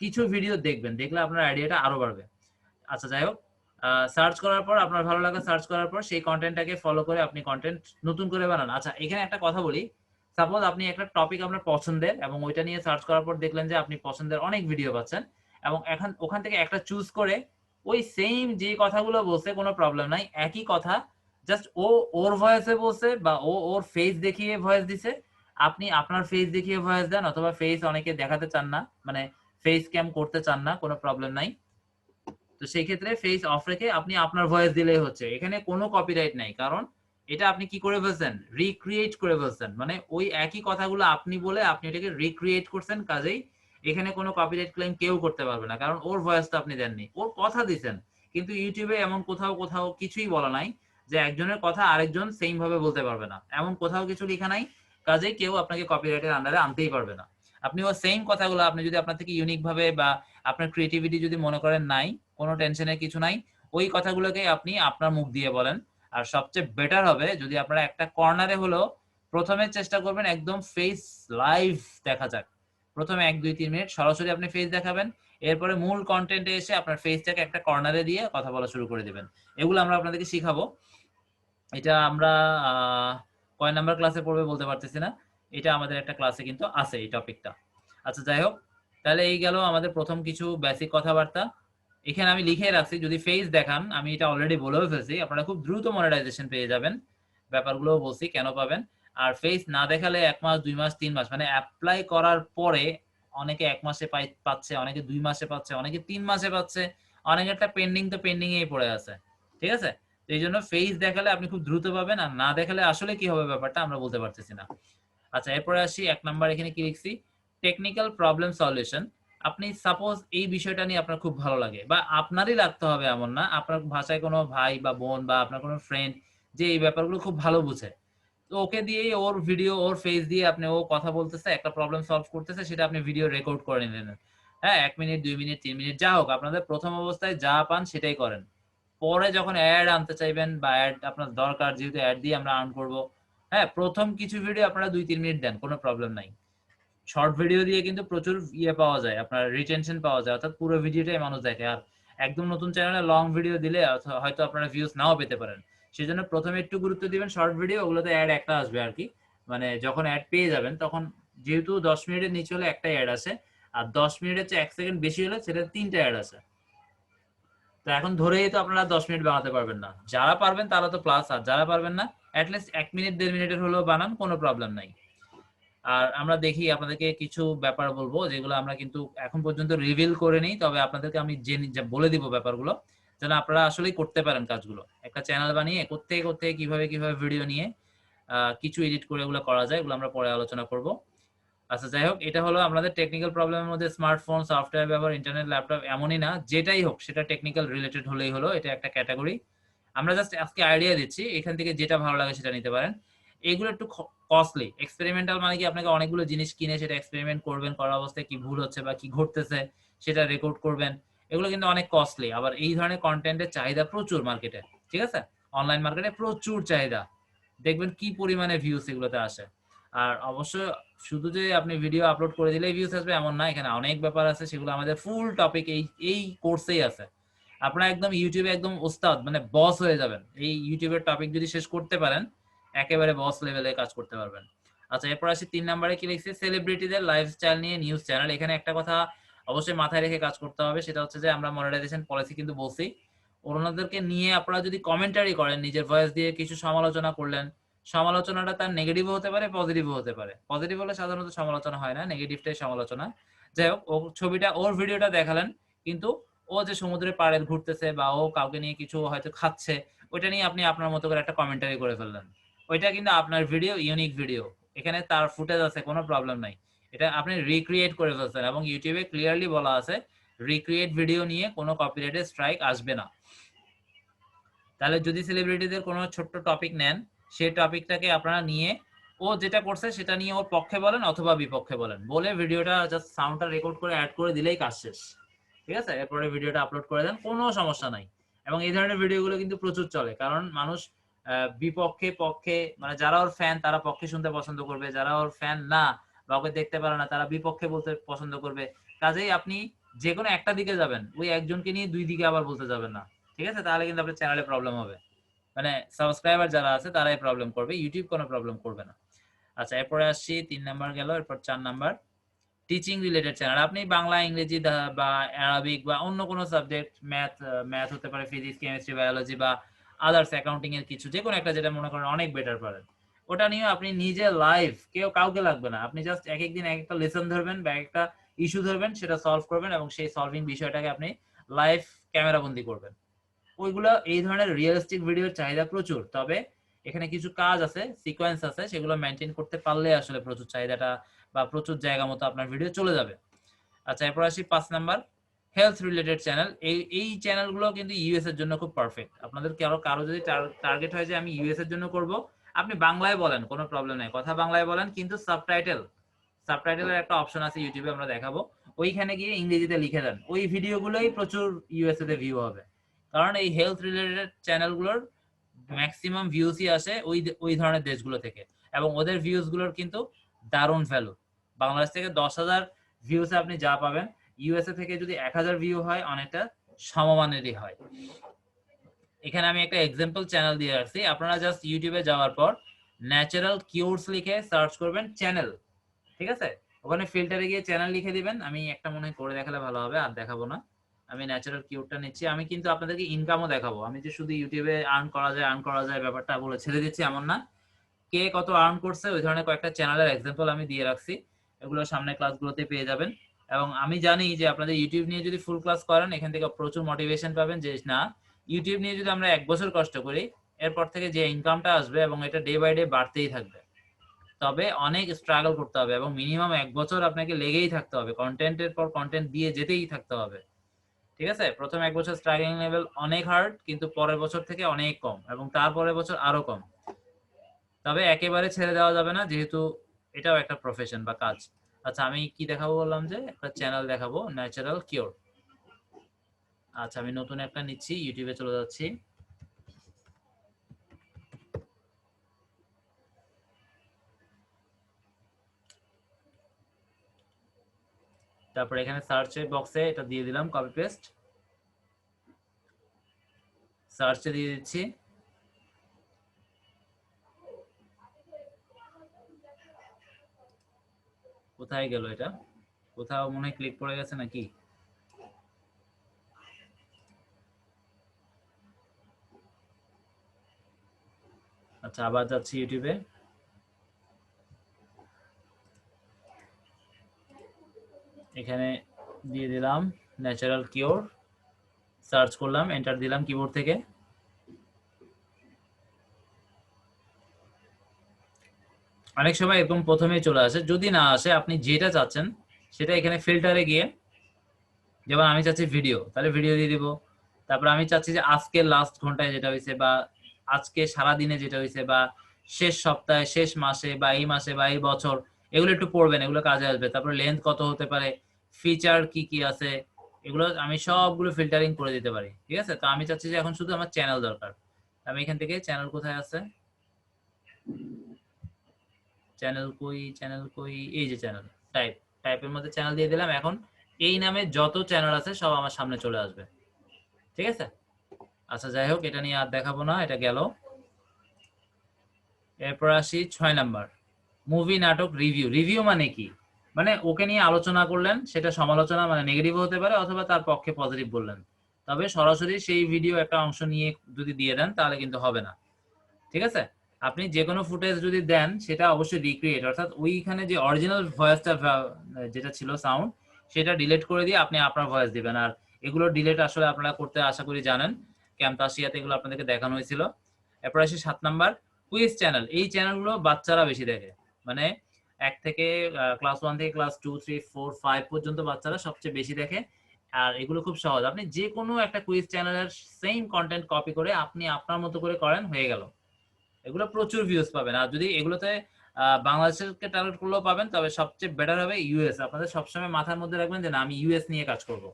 কিছু ভিডিও দেখবেন, দেখলে আপনার আইডিয়াটা আরো বাড়বে। আচ্ছা, যাই হোক, সার্চ করার পর আপনার ভালো লাগা, সার্চ করার পর সেই কন্টেন্টটাকে ফলো করে আপনি কন্টেন্ট নতুন করে বানান। আচ্ছা, এখানে একটা কথা বলি। সাপোজ আপনি একটা টপিক আপনার পছন্দের এবং ওইটা নিয়ে সার্চ করার পর দেখলেন যে আপনি পছন্দের অনেক ভিডিও পাচ্ছেন, এবং এখন ওখান থেকে একটা চুজ করে ওই সেম যে কথাগুলো বলছে, কোনো প্রবলেম নাই, একই কথা জাস্ট ও ওর ভয়েসে বলছে বা ও ওর ফেস দেখিয়ে ভয়েস দিছে, আপনি আপনার ফেস দেখিয়ে ভয়েস দেন, অথবা ফেস অনেকে দেখাতে চান না, মানে ফেস ক্যাম করতে চান না, কোনো প্রবলেম নাই। তো সেই ক্ষেত্রে ফেস অফ রেখে আপনি আপনার ভয়েস দিলেই হচ্ছে। এখানে কোনো কপিরাইট নাই, কারণ এটা আপনি কি করে ফেলছেন, রিক্রিয়েট করে ফেলছেন। মানে ওই একই কথাগুলো আপনি বলে আপনি এটাকে রিক্রিয়েট করছেন। কাজেই এখানে কোনো কপিরাইট ক্লেম কেউ করতে পারবে না, কারণ ওর ভয়েসটা আপনি দেননি, ওর কথা দিছেন। কিন্তু ইউটিউবে এমন কোথাও কিছুই বলা নাই যে একজনের কথা আরেকজন সেম ভাবে বলতে পারবে না, এমন কোথাও কিছু লেখা নাই। কাজেই কেউ আপনাকে কপিরাইটের আন্ডারে আনতেই পারবে না। আপনি ও সেম কথাগুলো আপনি যদি আপনার থেকে ইউনিক ভাবে বা আপনার ক্রিয়েটিভিটি যদি মনে করেন নাই, কোনো টেনশনের কিছু নাই, ওই কথাগুলোকে আপনি আপনার মুখ দিয়ে বলেন। আর সবচেয়ে বেটার হবে যদি আপনারা একটা কর্নারে হলো প্রথমে চেষ্টা করবেন একদম ফেস লাইভ দেখা যাক। প্রথমে 1-2-3 মিনিট সরাসরি আপনি ফেস দেখাবেন, এরপরে মূল কন্টেন্টে এসে আপনার ফেসটাকে একটা কর্নারে দিয়ে কথা বলা শুরু করে দিবেন। এগুলো আমরা আপনাদেরকে শিখাবো। এটা আমরা কয় নাম্বার ক্লাসে পড়বে বলতে পারতেছি না, এটা আমাদের একটা ক্লাসে কিন্তু আছে এই টপিকটা। আচ্ছা, যাই হোক, তাহলে এই গেল আমাদের প্রথম কিছু বেসিক কথাবার্তা। এখানে আমি লিখে রাখছি, যদি ফেস দেখান, আমি এটা অলরেডি বলেও ফেলছি, আপনারা খুব দ্রুত মনিটাইজেশন পেয়ে যাবেন। ব্যাপারগুলোও বলছি কেন পাবেন। আর ফেস না দেখালে 1 মাস, 2 মাস, 3 মাস, মানে অ্যাপ্লাই করার পরে অনেকে 1 মাসে পাচ্ছে, অনেকে 2 মাসে পাচ্ছে, অনেকে 3 মাসে পাচ্ছে, অনেকে একটা পেন্ডিং তো পেন্ডিং এই পড়ে আছে। ঠিক আছে? তো এই জন্য ফেস দেখালে আপনি খুব দ্রুত পাবেন, আর না দেখালে আসলে কি হবে ব্যাপারটা আমরা বলতে পারতেছি না। আচ্ছা, এরপরে আসি 1 নাম্বার। এখানে কি লিখছি, টেকনিক্যাল প্রবলেম সলিউশন। আপনি সাপোজ এই বিষয়টা নিয়ে আপনার খুব ভালো লাগে, বা আপনারই লাগতে হবে এমন না, আপনার ভাষায় কোনো ভাই বা বোন বা আপনার কোনো ফ্রেন্ড যে এই ব্যাপারগুলো খুব ভালো বুঝে, তো ওকে দিয়েই ওর ভিডিও, ওর ফেস দিয়ে আপনি, ও কথা বলতেছে, একটা প্রবলেম সলভ করতেছে, সেটা আপনি ভিডিও রেকর্ড করে নিলেন। হ্যাঁ, 1 মিনিট, 2 মিনিট, 3 মিনিট, যা হোক, আপনাদের প্রথম অবস্থায় যা পান সেটাই করেন। পরে যখন অ্যাড আনতে চাইবেন বা অ্যাড আপনার দরকার, যেহেতু অ্যাড দিয়ে আমরা আর্ন করব, হ্যাঁ, প্রথম কিছু ভিডিও আপনারা 2-3 মিনিট দেন, কোনো প্রবলেম নাই। শর্ট ভিডিও দিয়ে কিন্তু প্রচুর পাওয়া যায়, আপনার রিটেনশন পাওয়া যায়, অর্থাৎ পুরো ভিডিওটাই মানুষ দেখে। আর একদম নতুন চ্যানেলে লং ভিডিও দিলে হয়তো আপনারা ভিউজ নাও পেতে পারেন। সেজন্য প্রথমে একটু গুরুত্ব দিবেন শর্ট ভিডিও, ওগুলোতে অ্যাড একটা আসবে আর কি। মানে যখন অ্যাড পেয়ে যাবেন তখন, যেহেতু 10 মিনিটের নিচে হলে একটাই অ্যাড আসে, আর 10 মিনিটের চেয়ে 1 সেকেন্ড বেশি হলে সেটা 3টা অ্যাড আসে। তো এখন ধরেই তো আপনারা 10 মিনিট বানাতে পারবেন না। যারা পারবেন তারা তো প্লাস, আর যারা পারবেন না এটলিস্ট 1 মিনিট 1.5 মিনিটের হলেও বানান, কোনো প্রবলেম নাই। আর আমরা দেখি আপনাদেরকে কিছু ব্যাপার বলবো যেগুলো আমরা কিন্তু এখন পর্যন্ত রিভিল করে নিই, তবে আপনাদেরকে আমি বলে দিব ব্যাপারগুলো, যেন আপনারা আসলেই করতে পারেন কাজগুলো। একটা চ্যানেল বানিয়ে করতে কিভাবে ভিডিও নিয়ে কিছু এডিট করে এগুলো করা যায়, এগুলো আমরা পরে আলোচনা করব। আচ্ছা, যাই হোক, এটা হলো আমাদের টেকনিক্যাল প্রবলেমের মধ্যে স্মার্টফোন, সফটওয়্যার ব্যবহার, ইন্টারনেট, ল্যাপটপ, এমনই না, যেটাই হোক সেটা টেকনিক্যাল রিলেটেড হলেই হলো, এটা একটা ক্যাটাগরি। আমরা জাস্ট আজকে আইডিয়া দিচ্ছি, এখান থেকে যেটা ভালো লাগে সেটা নিতে পারেন। এগুলো একটু কস্টলি। এক্সপেরিমেন্টাল মানে কি, আপনাকে অনেকগুলো জিনিস কিনে সেটা এক্সপেরিমেন্ট করবেন, করা অবস্থায় কি ভুল হচ্ছে বা কি ঘটতেছে সেটা রেকর্ড করবেন, এগুলো কিন্তু অনেক কস্টলি। আবার এই ধরনের কন্টেন্টের চাহিদা প্রচুর মার্কেটে, ঠিক আছে? অনলাইন মার্কেটে প্রচুর চাহিদা, দেখবেন কি পরিমাণে ভিউজ এগুলোতে আসে। আর অবশ্য শুধু যে আপনি ভিডিও আপলোড করে দিলেই ভিউজ আসবে এমন না, এখানে অনেক ব্যাপার আছে, সেগুলো আমাদের ফুল টপিক এই কোর্সেই আছে। আপনারা একদম ইউটিউবে একদম ওস্তাদ, মানে বস হয়ে যাবেন। এই ইউটিউবের টপিক যদি শেষ করতে পারেন, একেবারে বস লেভেলে কাজ করতে পারবেন। আচ্ছা, এরপর আসি 3 নম্বরে কি লিখছে, সেলিব্রিটিদের লাইফস্টাইল নিয়ে নিউজ চ্যানেল। এখানে একটা কথা অবশ্যই মাথায় রেখে কাজ করতে হবে, সেটা হচ্ছে যে আমরা মনিটাইজেশন পলিসি কিন্তু বলছি, ওনাদেরকে নিয়ে আপনারা যদি কমেন্টারি করেন, নিজের ভয়েস দিয়ে কিছু সমালোচনা করলেন, সমালোচনাটা তার নেগেটিভও হতে পারে, পজিটিভও হতে পারে। পজিটিভ হলে সাধারণত সমালোচনা হয় না, নেগেটিভটাই সমালোচনা। যাই হোক, ও ছবিটা, ওর ভিডিওটা দেখালেন, কিন্তু ও যে সমুদ্রের পাড়ে ঘুরতেছে বা ও কাউকে নিয়ে কিছু হয়তো খাচ্ছে, ওইটা নিয়ে আপনি আপনার মতো করে একটা কমেন্টারি করে ফেললেন। ওইটা কিন্তু আপনার ভিডিও, ইউনিক ভিডিও। এখানে তার ফুটেজ আছে, কোনো প্রবলেম নাই। এটা আপনি রিক্রিয়েট করে ফেলছেন এবং ইউটিউবে ক্লিয়ারলি বলা আছে রিক্রিয়েট ভিডিও নিয়ে কোনো কপিরাইটের স্ট্রাইক আসবে না। তাহলে যদি সেলিব্রিটিদের কোনো ছোট্ট টপিক নেন, সেই টপিকটাকে আপনারা নিয়ে ও যেটা করছে সেটা নিয়ে ওর পক্ষে বলেন অথবা বিপক্ষে বলেন, বলে ভিডিওটা জাস্ট সাউন্ডটা রেকর্ড করে অ্যাড করে দিলেই কাজ শেষ। ঠিক আছে, এরপরে ভিডিওটা আপলোড করে দেন, কোনো সমস্যা নাই। এবং এই ধরনের ভিডিওগুলো কিন্তু প্রচুর চলে, কারণ মানুষ বিপক্ষে পক্ষে, মানে যারা ওর ফ্যান তারা পক্ষে শুনতে পছন্দ করবে, যারা ওর ফ্যান না বা ওকে দেখতে পারে না তারা বিপক্ষে বলতে পছন্দ করবে। কাজেই আপনি যে কোনো একটা দিকে যাবেন, ওই একজনকে নিয়ে দুই দিকে আবার বলতে যাবেন না। ঠিক আছে, তাহলে কিন্তু আপনার চ্যানেলে প্রবলেম হবে, মানে সাবস্ক্রাইবার যারা আছে তারাই প্রবলেম করবে, ইউটিউব কোনো প্রবলেম করবে না। আচ্ছা, এরপরে আসছি 3 নাম্বার গেল, এরপর 4 নাম্বার টিচিং রিলেটেড চ্যানেল। আপনি বাংলা, ইংরেজি বা অ্যারাবিক বা অন্য কোনো সাবজেক্ট, ম্যাথ হতে পারে, ফিজিক্স, কেমিস্ট্রি, বায়োলজি বা আদার্স অ্যাকাউন্টিং এর কিছু যে কোনো একটা যেটা মনে করেন অনেক বেটার পারেন, ওটা নিয়ে আপনি নিজে লাইভ, কাউকে লাগবে না, আপনি জাস্ট এক একদিন এক একটা লেসন ধরবেন বা একটা ইস্যু ধরবেন, সেটা সলভ করবেন এবং সেই সলভিং বিষয়টাকে আপনি লাইভ ক্যামেরা বন্দি করবেন। ওইগুলো এই ধরনের রিয়েলিস্টিক ভিডিওর চাহিদা প্রচুর, তবে এখানে কিছু কাজ আছে, সিকোয়েন্স আছে, সেগুলো মেনটেন করতে পারলে আসলে প্রচুর চাহিদাটা বা প্রচুর জায়গা মতো আপনার ভিডিও চলে যাবে। আচ্ছা, এরপর আসি 5 নাম্বার, হেলথ রিলেটেড চ্যানেল। এই চ্যানেলগুলো কিন্তু ইউএস এর জন্য খুব পারফেক্ট। আপনাদের কারো যদি টার্গেট হয় যে আমি ইউএস এর জন্য করব, আপনি বাংলায় বলেন, কোনো প্রবলেম নাই, কথা বাংলায় বলেন, কিন্তু সাবটাইটেলের একটা অপশন আছে ইউটিউবে, আমরা দেখাবো, ওইখানে গিয়ে ইংরেজিতে লিখে দেন, ওই ভিডিওগুলোই প্রচুর ইউএসএ তে ভিউ হবে। কারণ এই হেলথ রিলেটেড চ্যানেলগুলোর ম্যাক্সিমাম ভিউসই আসে ওই ধরনের দেশগুলো থেকে, এবং ওদের ভিউজ গুলোর কিন্তু দারুণ ভ্যালু। বাংলাদেশ থেকে 10,000 ভিউসে আপনি যা পাবেন, ইউএসএ থেকে যদি 1,000 ভিউ হয় অনেকটা সমমানেরই হয়। এখানে আমি একটা এক্সাম্পল চ্যানেল দিয়ে রাখছি, আপনারা জাস্ট ইউটিউবে যাওয়ার পর ন্যাচারাল কিউরস লিখে সার্চ করবেন চ্যানেল। ঠিক আছে, ওখানে ফিল্টারে গিয়ে চ্যানেল লিখে দিবেন। আমি একটা মনে হয় করে দেখালে ভালো হবে, আর দেখাবো না। আমি ন্যাচারাল কিউরটা নিচ্ছি। আমি কিন্তু আপনাদেরকে ইনকামও দেখাবো, আমি যে শুধু ইউটিউবে আর্ন করা যায় ব্যাপারটা বলে ছেড়ে দিচ্ছি এমন না, কে কত আর্ন করছে ওই ধরনের কয়েকটা চ্যানেলের এক্সাম্পল আমি দিয়ে রাখছি, এগুলো সামনের ক্লাসগুলোতে পেয়ে যাবেন। এবং আমি জানি যে আপনাদের ইউটিউব নিয়ে যদি ফুল ক্লাস করেন, এখান থেকে প্রচুর মোটিভেশন পাবেন যে না, ইউটিউব নিয়ে যদি আমরা 1 বছর কষ্ট করি, এরপর থেকে যে ইনকামটা আসবে এবং এটা ডে বাই ডে বাড়তেই থাকবে। তবে অনেক স্ট্রাগল করতে হবে এবং মিনিমাম 1 বছর আপনাকে লেগেই থাকতে হবে, কন্টেন্টের পর কন্টেন্ট দিয়ে যেতেই থাকতে হবে। ঠিক আছে, প্রথম 1 বছর স্ট্রাগলিং লেভেল অনেক হার্ড, কিন্তু পরের বছর থেকে অনেক কম এবং তারপরের বছর আরো কম। তবে একেবারে ছেড়ে দেওয়া যাবে না, যেহেতু এটাও একটা প্রফেশন বা কাজ। আচ্ছা, আমি কি দেখাবো বললাম, যে একটা চ্যানেল দেখাবো, ন্যাচারাল কিওর। আচ্ছা, আমি নতুন একটা নিচ্ছি, ইউটিউবে চলে যাচ্ছি। তারপরে এখানে সার্চের বক্সে এটা দিয়ে দিলাম, কপি পেস্ট, সার্চে দিয়ে দিচ্ছি। কোথায় গেল এটা, কোথাও মনে হয় ক্লিক পড়ে গেছে নাকি। আচ্ছা, আবার যাচ্ছি ইউটিউবে। এখানে দিয়ে দিলাম ন্যাচারাল কিওর, সার্চ করলাম, এন্টার দিলাম কিবোর্ড থেকে। অনেক সময় এরকম প্রথমেই চলে আসে, যদি না আসে আপনি যেটা চাচ্ছেন সেটা এখানে ফিল্টারে গিয়ে, যেমন আমি চাচ্ছি ভিডিও, তাহলে ভিডিও দিয়ে দিব। তারপর আমি চাচ্ছি যে আজকে লাস্ট ঘন্টায় যেটা হয়েছে, বা আজকে সারা দিনে যেটা হয়েছে, বা শেষ সপ্তাহে, শেষ মাসে, বা এই মাসে, বা এই বছর, এগুলো একটু পড়বেন, এগুলো কাজে আসবে। তারপর লেন্থ কত হতে পারে, ফিচার কি কি আছে, এগুলো আমি সবগুলো ফিল্টারিং করে দিতে পারি। ঠিক আছে, তো আমি চাচ্ছি যে এখন শুধু আমার চ্যানেল দরকার। আমি এখান থেকে চ্যানেল কোথায় আছে, চ্যানেল কই, এই যে চ্যানেল, টাইপের মধ্যে চ্যানেল দিয়ে দিলাম। এখন এই নামে যত চ্যানেল আছে সব আমার সামনে চলে আসবে। ঠিক আছে, আচ্ছা যাই হোক, এটা নিয়ে আর দেখাবো না, এটা গেল। এরপর আসি 6 নাম্বার, মুভি নাটক রিভিউ। রিভিউ মানে কি, মানে ওকে নিয়ে আলোচনা করলেন, সেটা সমালোচনা, মানে নেগেটিভ হতে পারে অথবা তার পক্ষে পজিটিভ বললেন, তবে সরাসরি সেই ভিডিও একটা অংশ নিয়ে যদি দিয়ে দেন তাহলে কিন্তু হবে না। ঠিক আছে, আপনি যে কোনো ফুটেজ যদি দেন সেটা অবশ্যই রিক্রিয়েট, অর্থাৎ ওইখানে যে অরিজিনাল ভয়েসটা যেটা ছিল সাউন্ড, সেটা ডিলিট করে দিয়ে আপনি আপনার ভয়েস দিবেন। আর এগুলো ডিলেট আসলে আপনারা করতে আশা করি জানেন, ক্যাম্পাসিয়াতে এগুলো আপনাদেরকে দেখানো হয়েছিল। এরপর আসি 7 নাম্বার কুইজ চ্যানেল। এই চ্যানেলগুলো বাচ্চারা বেশি দেখে, মানে এক থেকে ক্লাস 1 থেকে ক্লাস 2 3 4 5 পর্যন্ত বাচ্চারা সবচেয়ে বেশি দেখে। আর এগুলো খুব সহজ, আপনি যে কোনো একটা কুইজ চ্যানেলের সেম কন্টেন্ট কপি করে আপনি আপনার মতো করে করেন, হয়ে গেল। এগুলো প্রচুর ভিউজ পাবেন। আর যদি এগুলোতে বাংলাদেশকে টার্গেট করলেও পাবেন, তবে সবচেয়ে বেটার হবে ইউএস। আপনাদের সবসময় মাথার মধ্যে রাখবেন যে না, আমি ইউএস নিয়ে কাজ করব।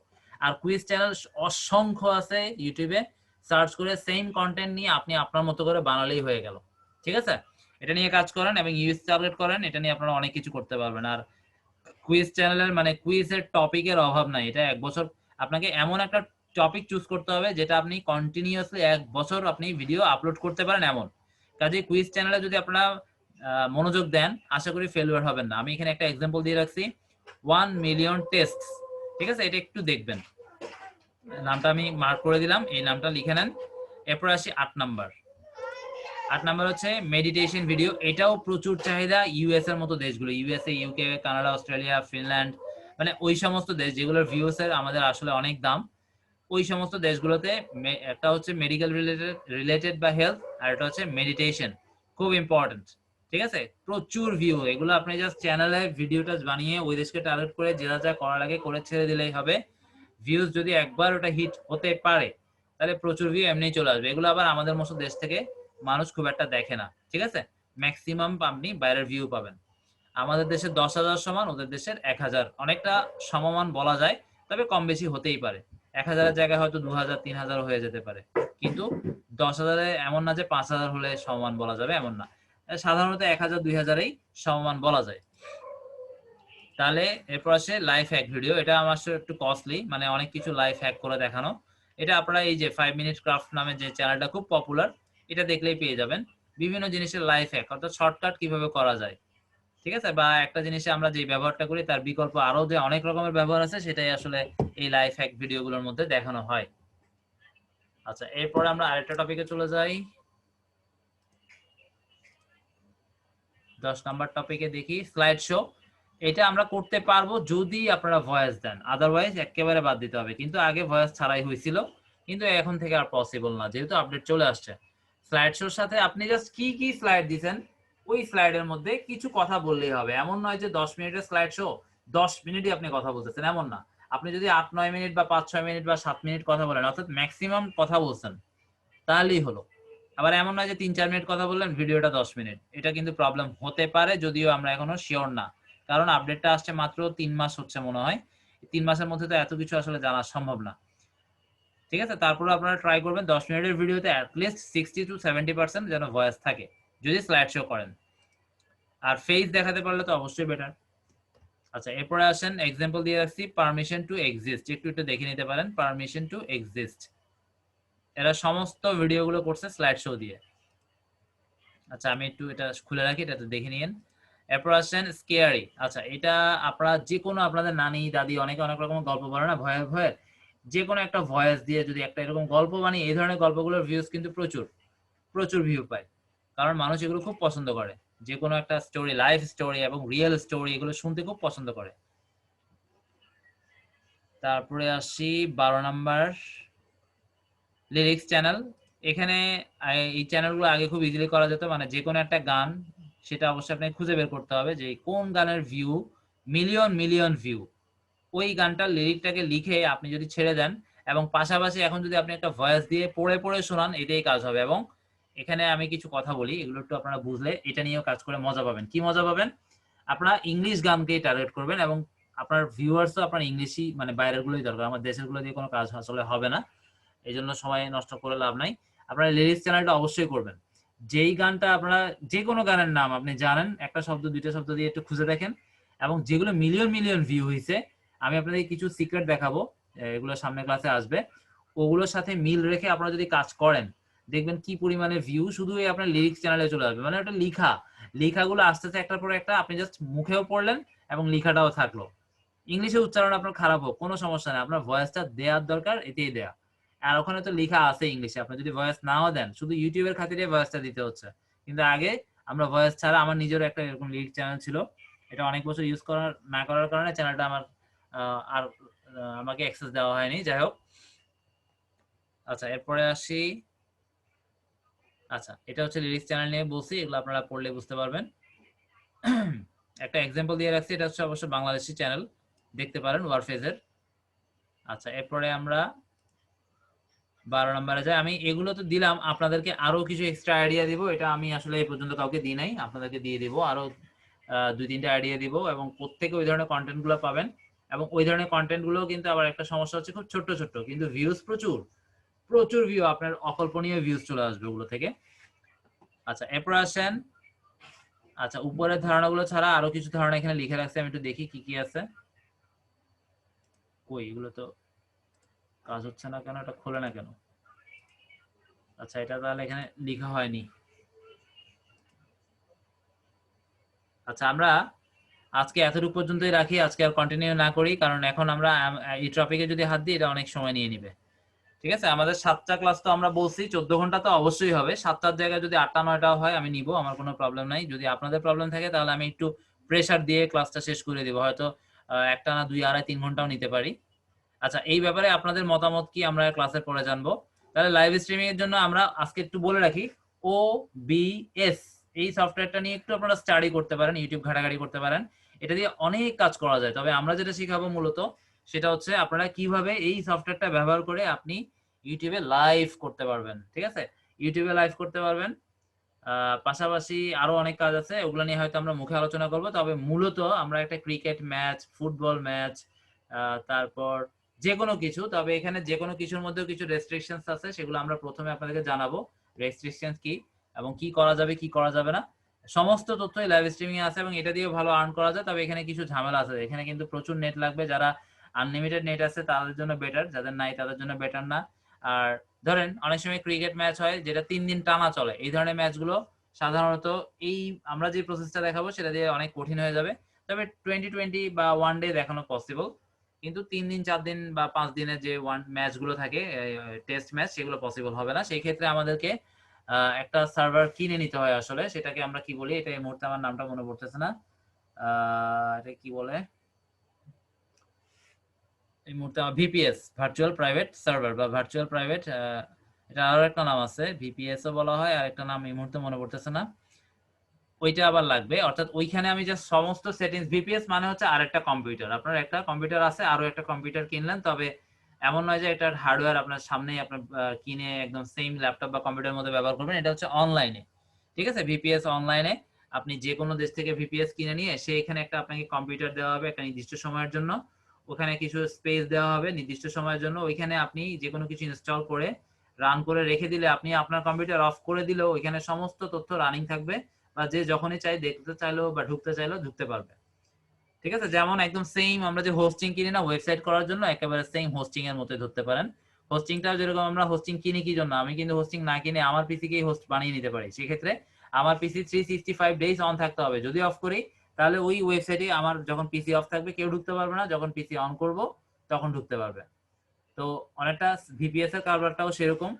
আর কুইজ চ্যানেল অসংখ্য আছে ইউটিউবে, সার্চ করে সেম কন্টেন্ট নিয়ে আপনি আপনার মতো করে বানালেই হয়ে গেল। ঠিক আছে, এটা নিয়ে কাজ করেন এবং ইউএস টার্গেট করেন, এটা নিয়ে আপনারা অনেক কিছু করতে পারবেন। আর কুইজ চ্যানেলের মানে কুইজের টপিকের অভাব নাই। এটা 1 বছর আপনাকে এমন একটা টপিক চুজ করতে হবে যেটা আপনি কন্টিনিউয়াসলি 1 বছর আপনি ভিডিও আপলোড করতে পারেন এমন। কাজে কুইজ চ্যানেলে যদি আপনারা মনোযোগ দেন, আশা করি ফেলিওর হবেন না। আমি এখানে একটা এক্সাম্পল দিয়ে রাখছি, 1 মিলিয়ন টেস্ট। ঠিক আছে, এটা একটু দেখবেন, নামটা আমি মার্ক করে দিলাম, এই নামটা লিখে নেন। এরপর আসি 8 নাম্বার। 8 নাম্বার হচ্ছে মেডিটেশন ভিডিও। এটাও প্রচুর চাহিদা ইউএস এর মতো দেশগুলো, USA, UK, Canada, Australia, Finland, মানে ওই সমস্ত দেশ যেগুলোর ভিউস এর আমাদের আসলে অনেক দাম। ওই সমস্ত দেশগুলোতে একটা হচ্ছে মেডিকেল রিলেটেড বা হেলথ, আর এটা হচ্ছে মেডিটেশন, খুব ইম্পর্টেন্ট। ঠিক আছে, প্রচুর ভিউ। এগুলো আপনি জাস্ট চ্যানেলে ভিডিওটা বানিয়ে ওই দেশকে টার্গেট করে যা যা করা লাগে করে ছেড়ে দিলেই হবে। ভিউজ যদি একবার ওটা হিট হতে পারে তাহলে প্রচুর ভিউ এমনিই চলে আসবে। এগুলো আবার আমাদের মতো দেশ থেকে মানুষ খুব একটা দেখে না। ঠিক আছে, ম্যাক্সিমাম আপনি বাইরের ভিউ পাবেন। আমাদের দেশের 10,000 সমান, ওদের দেশের 1,000, অনেকটা সমমান বলা যায়, তবে কম বেশি হতেই পারে। 1,000-এর জায়গায় হয়তো 2,000 3,000 হয়ে যেতে পারে, কিন্তু 10,000-এ এমন না যে 5,000 হলে সমমান বলা যাবে, এমন না। সাধারণত 1,000 2,000-এই সমমান বলা যায়। তাহলে এরপর আসে লাইফ হ্যাক ভিডিও। এটা আমার একটু কস্টলি, মানে অনেক কিছু লাইফ হ্যাক করে দেখানো। এটা আপনারা এই যে 5 মিনিট ক্রাফট নামে যে চ্যানেলটা খুব পপুলার, এটা দেখলেই পেয়ে যাবেন বিভিন্ন জিনিসের লাইফ হ্যাক, অর্থাৎ শর্টকাট কিভাবে করা যায়। ঠিক আছে, বা একটা জিনিসে আমরা যে ব্যবহারটা করি তার বিকল্প আরো যে অনেক রকমের ব্যবহার আছে, সেটাই আসলে এই লাইফ হ্যাক ভিডিওগুলোর মধ্যে দেখানো হয়। আচ্ছা, এরপরে আমরা আরেকটা টপিকে চলে যাই। 10 নাম্বার টপিকে দেখি স্লাইড শো। এটা আমরা করতে পারবো যদি আপনারা ভয়েস দেন, আদারওয়াইজ একেবারে বাদ দিতে হবে। কিন্তু আগে ভয়েস ছাড়াই হয়েছিল, কিন্তু এখন থেকে আর পসিবল না, যেহেতু আপডেট চলে আসছে। স্লাইড শোর সাথে আপনি জাস্ট কি কি স্লাইড দিবেন, ওই স্লাইডের মধ্যে কিছু কথা বললেই হবে। এমন নয় যে 10 মিনিটের স্লাইড শো 10 মিনিটই আপনি কথা বলতেছেন, এমন না। আপনি যদি 8-9 মিনিট বা 5-6 মিনিট বা 7 মিনিট কথা বলেন, অর্থাৎ ম্যাক্সিমাম কথা বলছেন, তাহলেই হলো। আবার এমন নয় যে 3-4 মিনিট কথা বললেন, ভিডিওটা 10 মিনিট। এটা কিন্তু প্রবলেম হতে পারে, যদিও আমরা এখনো শিওর না, কারণ আপডেটটা আসছে মাত্র 3 মাস হচ্ছে মনে হয়। 3 মাসের মধ্যে তো এত কিছু আসলে জানা সম্ভব না। ঠিক আছে, তারপরে আপনারা ট্রাই করবেন 10 মিনিটের ভিডিওতে অ্যাটলিস্ট 60-70% যেন ভয়েস থাকে, যদি স্লাইড শো করেন। আর ফেস দেখাতে পারলে তো অবশ্যই বেটার। আচ্ছা, এরপরে আসেন, এক্সাম্পল দিয়ে রাখছি, পারমিশন টু এক্সিস্ট। একটু একটু দেখে নিতে পারেন, পারমিশন টু এক্সিস্ট। এরা সমস্ত ভিডিওগুলো করছে স্লাইড শো দিয়ে। আচ্ছা, আমি একটু এটা খুলে রাখি, এটা দেখে নিন। এরপর আসেন স্কেয়ারি। আচ্ছা, এটা আপনারা যে কোনো আপনাদের নানি দাদি অনেকে অনেক রকম গল্প বলে না, ভয়ের ভয়ের, যে কোনো একটা ভয়েস দিয়ে যদি একটা এরকম গল্প বানিয়ে, এই ধরনের গল্পগুলোর ভিউজ কিন্তু প্রচুর প্রচুর ভিউ পায়, কারণ মানুষ এগুলো খুব পছন্দ করে। যে কোনো একটা স্টোরি, লাইফ স্টোরি এবং রিয়েল স্টোরি, এগুলো শুনতে খুব পছন্দ করে। তারপরে আসি 12 নাম্বার, লিরিক্স চ্যানেল। এখানে এই চ্যানেলগুলো আগে খুব ইজিলি করা যেত, মানে যে কোনো একটা গান, সেটা অবশ্যই আপনাকে খুঁজে বের করতে হবে যে কোন গানের ভিউ মিলিয়ন মিলিয়ন ভিউ। ওই গানটার লিরিকটাকে লিখে আপনি যদি ছেড়ে দেন, এবং পাশাপাশি এখন যদি আপনি একটা ভয়েস দিয়ে পড়ে পড়ে শোনান, এটাই কাজ হবে। এবং এখানে আমি কিছু কথা বলি, এগুলো একটু আপনারা বুঝলে এটা নিয়েও কাজ করে মজা পাবেন। কি মজা পাবেন? আপনারা ইংলিশ গানকেই টার্গেট করবেন, এবং আপনার ভিউয়ার্সও আপনার ইংলিশই, মানে বাইরের গুলোই দরকার, আমার দেশের গুলো দিয়ে কোনো কাজ আসলে হবে না। এই জন্য সময় নষ্ট করে লাভ নাই। আপনারা লিরিক্স চ্যানেলটা অবশ্যই করবেন। যেই গানটা আপনারা, যে কোনো গানের নাম আপনি জানেন, একটা শব্দ 2টা শব্দ দিয়ে একটু খুঁজে দেখেন, এবং যেগুলো মিলিয়ন মিলিয়ন ভিউ হয়েছে, আমি আপনাদের কিছু সিক্রেট দেখাবো, এগুলো সামনে ক্লাসে আসবে। ওগুলোর সাথে মিল রেখে আপনারা যদি কাজ করেন, দেখবেন কি পরিমাণে ভিউ শুধু এই আপনার লিরিক্স চ্যানেলে চলে আসবে। মানে ওটা লেখাগুলো আস্তে আস্তে একটার পর একটা আপনি জাস্ট মুখেও পড়লেন এবং লেখাটাও থাকলো। ইংলিশে উচ্চারণ আপনার খারাপ হোক, কোনো সমস্যা নেই, আপনার ভয়েসটা দেওয়ার দরকার, এটাই দেয়া। আর ওখানে তো লেখা আছে ইংলিশে, আপনি যদি ভয়েস নাও দেন, শুধু ইউটিউবের খাতিরে ভয়েসটা দিতে হচ্ছে। কিন্তু আগে আমরা ভয়েস ছাড়া, আমার নিজেরও একটা এরকম লিরিক চ্যানেল ছিল, এটা অনেক বছর ইউজ করার না করার কারণে চ্যানেলটা আমার আর আমাকে অ্যাক্সেস দেওয়া হয়নি, যাই হোক। আচ্ছা, এরপরে আসি। আচ্ছা, এটা হচ্ছে লিরিক্স চ্যানেল নিয়ে বলছি, এগুলো আপনারা পড়লে বুঝতে পারবেন। একটা এক্সাম্পল দিয়ে রাখছি, এটা হচ্ছে অবশ্য বাংলাদেশি চ্যানেল, দেখতে পারেন ওয়ারফেজের। আচ্ছা, এরপরে আমরা 12 নম্বরে যাই। আমি এগুলো তো দিলাম, আপনাদেরকে আরো কিছু এক্সট্রা আইডিয়া দিব, এটা আমি আসলে এই পর্যন্ত কাউকে দিই নাই, আপনাদেরকে দিয়ে দিব আরো 2-3টা আইডিয়া দিব, এবং প্রত্যেকে ওই ধরনের কন্টেন্ট গুলো পাবেন। এবং ওই ধরনের কন্টেন্ট গুলো কিন্তু আবার একটা সমস্যা হচ্ছে, খুব ছোট্ট ছোট্ট, কিন্তু ভিউজ প্রচুর প্রচুর ভিউ, আপনার অকল্পনীয় ভিউজ চলে আসবে ওগুলো থেকে। আচ্ছা, এরপর আসেন। আচ্ছা, উপরের ধারণাগুলো ছাড়া আরো কিছু ধারণা এখানে লিখে রাখছি, আমি একটু দেখি কি কি আছে। কই, এগুলো তো কাজ হচ্ছে না কেন, এটা খোলে না কেন? আচ্ছা, এটা তাহলে এখানে লেখা হয়নি। আচ্ছা, আমরা আজকে এতটুকু পর্যন্তই রাখি, আজকে আর কন্টিনিউ না করি, কারণ এখন আমরা এই টপিকে যদি হাত দিই এটা অনেক সময় নিয়ে নিবে। ঠিক আছে, আমাদের 7টা ক্লাস তো আমরা বলছি, 14 ঘন্টা তো অবশ্যই হবে। 7টার জায়গায় যদি 8টা 9টাও হয় আমি নিব, আমার কোনো প্রবলেম নাই। যদি আপনাদের প্রবলেম থাকে তাহলে আমি একটু প্রেসার দিয়ে ক্লাসটা শেষ করে দিব, হয়তো একটা না 2 2.5 3 ঘন্টাও নিতে পারি। আচ্ছা, এই ব্যাপারে আপনাদের মতামত কি আমরা ক্লাসের পরে জানবো। তাহলে লাইভ স্ট্রিমিং এর জন্য আমরা আজকে একটু বলে রাখি, OBS এই সফটওয়্যারটা নিয়ে একটু আপনারা স্টাডি করতে পারেন, ইউটিউব ঘাটাঘাটি করতে পারেন, এটা দিয়ে অনেক কাজ করা যায়। তবে আমরা যেটা শিখাবো মূলত সেটা হচ্ছে আপনারা কিভাবে এই সফটওয়্যারটা ব্যবহার করে আপনি ইউটিউবে লাইভ করতে পারবেন। ঠিক আছে, ইউটিউবে লাইভ করতে পারবেন। পাশাপাশি আরো অনেক কাজ আছে, ওগুলো নিয়ে হয়তো আমরা মুখে আলোচনা করব। তবে মূলত আমরা একটা ক্রিকেট ম্যাচ, ফুটবল ম্যাচ, তারপর যে কোনো কিছু, তবে এখানে যে কোনো কিছুর মধ্যেও কিছু রেস্ট্রিকশনস আছে, সেগুলো আমরা প্রথমে আপনাদেরকে জানাবো রেস্ট্রিকশনস কি এবং কি করা যাবে কি করা যাবে না। সমস্ত তথ্যই লাইভ স্ট্রিমিং এ আছে এবং এটা দিয়েও ভালো আর্ন করা যায়। তবে এখানে কিছু ঝামেলা আছে, এখানে কিন্তু প্রচুর নেট লাগবে। যারা আনলিমিটেড নেট আছে তাদের জন্য বেটার, যাদের নাই তাদের জন্য বেটার না। আর ধরেন অনেক সময় ক্রিকেট ম্যাচ হয় যেটা 3 দিন টানা চলে, এই ধরনের ম্যাচগুলো সাধারণত এই আমরা যে প্রসেসটা দেখাবো সেটা দিয়ে অনেক কঠিন হয়ে যাবে। তবে 2020 বা 1 ডে দেখানো পসিবল, কিন্তু 3 দিন 4 দিন বা 5 দিনের যে ম্যাচগুলো থাকে, টেস্ট ম্যাচ, সেগুলো পসিবল হবে না। সেই ক্ষেত্রে আমাদেরকে একটা সার্ভার কিনে নিতে হয় আসলে, সেটাকে আমরা কি বলি, এটা এই মুহূর্তে আমার নামটা মনে পড়তেছে না, এটা কি বলে এই মুহূর্তে, আমার ভিপিএস, ভার্চুয়াল প্রাইভেট সার্ভার বা ভার্চুয়াল প্রাইভেট, এটা আরো একটা নাম আছে, ভিপিএস ও বলা হয়, আর একটা নাম এই মুহূর্তে মনে পড়তেছে না, ওইটা আবার লাগবে। অর্থাৎ ওইখানে আমি যে সমস্ত সেটিংস, ভিপিএস মানে হচ্ছে আরেকটা কম্পিউটার, আপনার একটা কম্পিউটার আছে, আরো একটা কম্পিউটার কিনলেন, তবে এমন নয় যে এটার হার্ডওয়্যার আপনার সামনেই আপনার কিনে একদম সেম ল্যাপটপ বা কম্পিউটারের মধ্যে ব্যবহার করবেন, এটা হচ্ছে অনলাইনে। ঠিক আছে, ভিপিএস অনলাইনে, আপনি যে কোনো দেশ থেকে ভিপিএস কিনে নিয়ে সে এখানে একটা আপনাকে কম্পিউটার দেওয়া হবে একটা নির্দিষ্ট সময়ের জন্য, ওখানে কিছু স্পেস দেওয়া হবে নির্দিষ্ট সময়ের জন্য, ওইখানে আপনি যে কোনো কিছু ইনস্টল করে রান করে রেখে দিলে, আপনি আপনার কম্পিউটার অফ করে দিলেও ওইখানে সমস্ত তথ্য রানিং থাকবে, বা যে যখনই চাই দেখতে চাইলেও বা ঢুকতে চাইলেও ঢুকতে পারবে। ঠিক আছে, যেমন একদম সেম আমরা যে হোস্টিং কিনি না ওয়েবসাইট করার জন্য, একেবারে সেম হোস্টিং এর মতোই ধরতে পারেন। হোস্টিংটাও যেরকম আমরা হোস্টিং কিনি কি জন্য, আমি কিন্তু হোস্টিং না কিনে আমার পিসিকেই হোস্ট বানিয়ে নিতে পারি। সেক্ষেত্রে আমার পিসি 365 ডেজ অন থাকতে হবে, যদি অফ করি তাহলে ওই ওয়েবসাইটে আমার যখন পিসি অফ থাকবে কেউ ঢুকতে পারবে না, যখন পিসি অন করব তখন ঢুকতে পারবে। তো অনেকটা ভিপিএস এর কারবারটাও সেরকম।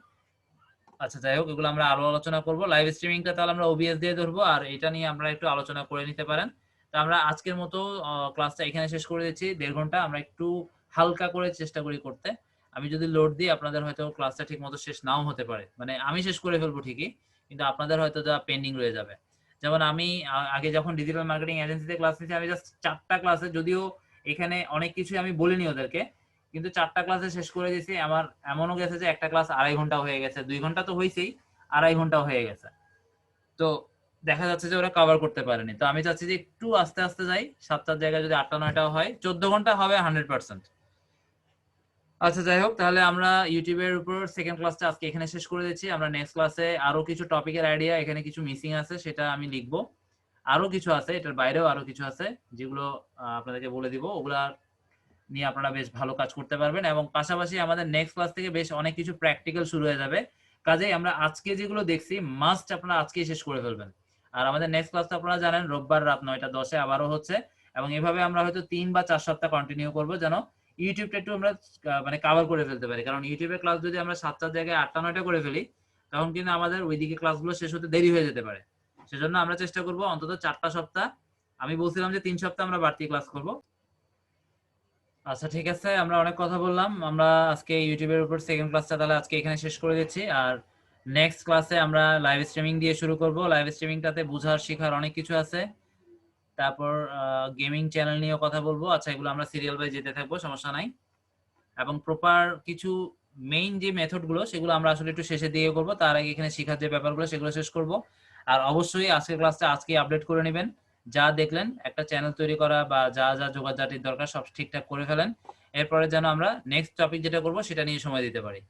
আচ্ছা, যাই হোক, এগুলো আমরা আরো আলোচনা করব। লাইভ স্ট্রিমিংটা তাহলে আমরা ওবিএস দিয়ে ধরবো, আর এটা নিয়ে আমরা একটু আলোচনা করে নিতে পারেন। তো আমরা আজকের মতো ক্লাসটা এখানে শেষ করে দিচ্ছি, 1.5 ঘন্টা। আমরা একটু হালকা করে চেষ্টা করি করতে। আমি যদি লোড দিই আপনাদের হয়তো ক্লাসটা ঠিক মতো শেষ নাও হতে পারে, মানে আমি শেষ করে ফেলবো ঠিকই, কিন্তু আপনাদের হয়তো যা পেন্ডিং রয়ে যাবে। যেমন আমি আগে যখন ডিজিটাল মার্কেটিং এজেন্সিতে ক্লাস নিয়েছি, আমি জাস্ট 4টা ক্লাসে, যদিও এখানে অনেক কিছুই আমি বলিনি ওদেরকে, কিন্তু 4টা ক্লাসে শেষ করে দিয়েছি। আমার এমনও গেছে যে একটা ক্লাস 2.5 ঘন্টা হয়ে গেছে, 2 ঘন্টা তো হয়েছেই, 2.5 ঘন্টা হয়ে গেছে। তো দেখা যাচ্ছে যে ওরা কভার করতে পারেনি। তো আমি চাচ্ছি যে একটু আস্তে আস্তে যাই, 7টার জায়গায় যদি 8টা 9টাও হয়, 14 ঘন্টা হবে 100%। আচ্ছা, যাই হোক, তাহলে আমরা ইউটিউবের উপর সেকেন্ড ক্লাসটা আজকে এখানে শেষ করে দিচ্ছি। আমরা নেক্সট ক্লাসে আরো কিছু টপিকের আইডিয়া, এখানে কিছু মিসিং আছে সেটা আমি লিখবো, আরো কিছু আছে, এটার বাইরেও আরো কিছু আছে যেগুলো আপনাদেরকে বলে দিব, ওগুলা নিয়ে আপনারা বেশ ভালো কাজ করতে পারবেন। এবং পাশাপাশি আমাদের নেক্সট ক্লাস থেকে বেশ অনেক কিছু প্র্যাকটিক্যাল শুরু হয়ে যাবে, কাজেই আমরা আজকে যেগুলো দেখছি মাস্ট আপনারা আজকেই শেষ করে ফেলবেন। আর আমাদের নেক্সট ক্লাসটা আপনারা জানেন রোববার রাত 9টা 10-এ আবারও হচ্ছে, এবং এভাবে আমরা হয়তো 3 বা 4 সপ্তাহ কন্টিনিউ করবো, যেন ইউটিউবটা একটু আমরা মানে কাভার করে ফেলতে পারি। কারণ ইউটিউবের ক্লাস যদি আমরা 7টার জায়গায় 8টা 9টা করে ফেলি, তখন কিন্তু আমাদের ওইদিকে ক্লাসগুলো শেষ হতে দেরি হয়ে যেতে পারে। সেজন্য আমরা চেষ্টা করবো অন্তত 4টা সপ্তাহ, আমি বলছিলাম যে 3 সপ্তাহ আমরা বাড়তি ক্লাস করব। আচ্ছা ঠিক আছে, আমরা অনেক কথা বললাম। আমরা আজকে ইউটিউবের উপর সেকেন্ড ক্লাসটা তাহলে আজকে এখানে শেষ করে দিচ্ছি। আর নেক্সট ক্লাসে আমরা লাইভ স্ট্রিমিং দিয়ে শুরু করব। লাইভ স্ট্রিমিংটাতে বোঝার শেখার অনেক কিছু আছে। তারপর গেমিং চ্যানেল নিয়েও কথা বলবো। আচ্ছা, এগুলো আমরা সিরিয়াল বাই যেতে থাকবো, সমস্যা নাই। এবং প্রপার কিছু মেইন যে মেথড গুলো সেগুলো আমরা আসলে একটু শেষের দিকে করবো। তার আগে এখানে শেখার যে ব্যাপারগুলো সেগুলো শেষ করব। আর অবশ্যই আজকের ক্লাসটা আজকে আপডেট করে নেবেন। যা দেখলেন একটা চ্যানেল তৈরি করা বা যা যা যোগাযোগের দরকার সব ঠিকঠাক করে ফেলেন। এরপরে যেন আমরা নেক্সট টপিক যেটা করবো সেটা নিয়ে সময় দিতে পারি।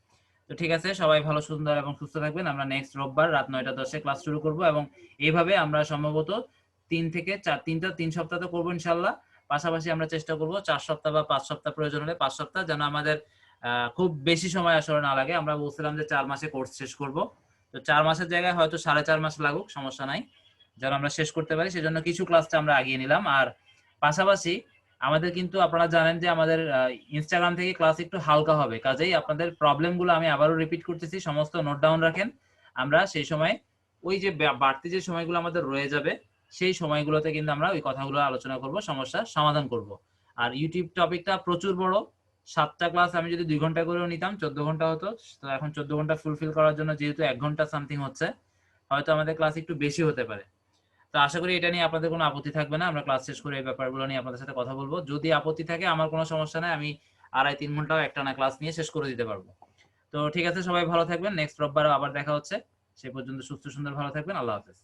তো ঠিক আছে, সবাই ভালো সুন্দর এবং সুস্থ থাকবেন। আমরা নেক্সট রোববার রাত 9টা 10-এ ক্লাস শুরু করব এবং এইভাবে আমরা সম্ভবত 3 সপ্তাহ তো করবো ইনশাল্লাহ। পাশাপাশি আমরা চেষ্টা করব 4 সপ্তাহ বা 5 সপ্তাহ, প্রয়োজন হলে 5 সপ্তাহ, যেন আমাদের খুব বেশি সময় আসলে না লাগে। আমরা বলছিলাম যে 4 মাসে কোর্স শেষ করব। তো 4 মাসের জায়গায় হয়তো 4.5 মাস লাগুক, সমস্যা নাই, যেন আমরা শেষ করতে পারি। সেজন্য কিছু ক্লাসটা আমরা আগিয়ে নিলাম। আর পাশাপাশি আমাদের কিন্তু আপনারা জানেন যে আমাদের ইনস্টাগ্রাম থেকে ক্লাস একটু হালকা হবে, কাজেই আপনাদের প্রবলেমগুলো আমি আবারও রিপিট করতেছি, সমস্ত নোট ডাউন রাখেন। আমরা সেই সময় ওই যে বাড়তি যে সময়গুলো আমাদের রয়ে যাবে সেই সময়গুলোতে কিন্তু আমরা ওই কথাগুলো আলোচনা করব, সমস্যার সমাধান করব। আর ইউটিউব টপিকটা প্রচুর বড়। 7টা ক্লাস আমি যদি 2 ঘন্টা করেও নিতাম 14 ঘন্টা হতো। তো এখন 14 ঘন্টা ফুলফিল করার জন্য যেহেতু 1 ঘন্টা সামথিং হচ্ছে, হয়তো আমাদের ক্লাস একটু বেশি হতে পারে। তো আশা করি এটা নিয়ে আপনাদের কোনো আপত্তি থাকবে না। আমরা ক্লাস শেষ করে এই ব্যাপারগুলো নিয়ে আপনাদের সাথে কথা বলবো। যদি আপত্তি থাকে আমার কোনো সমস্যা নাই, আমি 2.5-3 ঘন্টাও একটানা ক্লাস নিয়ে শেষ করে দিতে পারবো। তো ঠিক আছে, সবাই ভালো থাকবেন। নেক্সট রোববার আবার দেখা হচ্ছে। সে পর্যন্ত সুস্থ সুন্দর ভালো থাকবেন। আল্লাহ হাফেজ।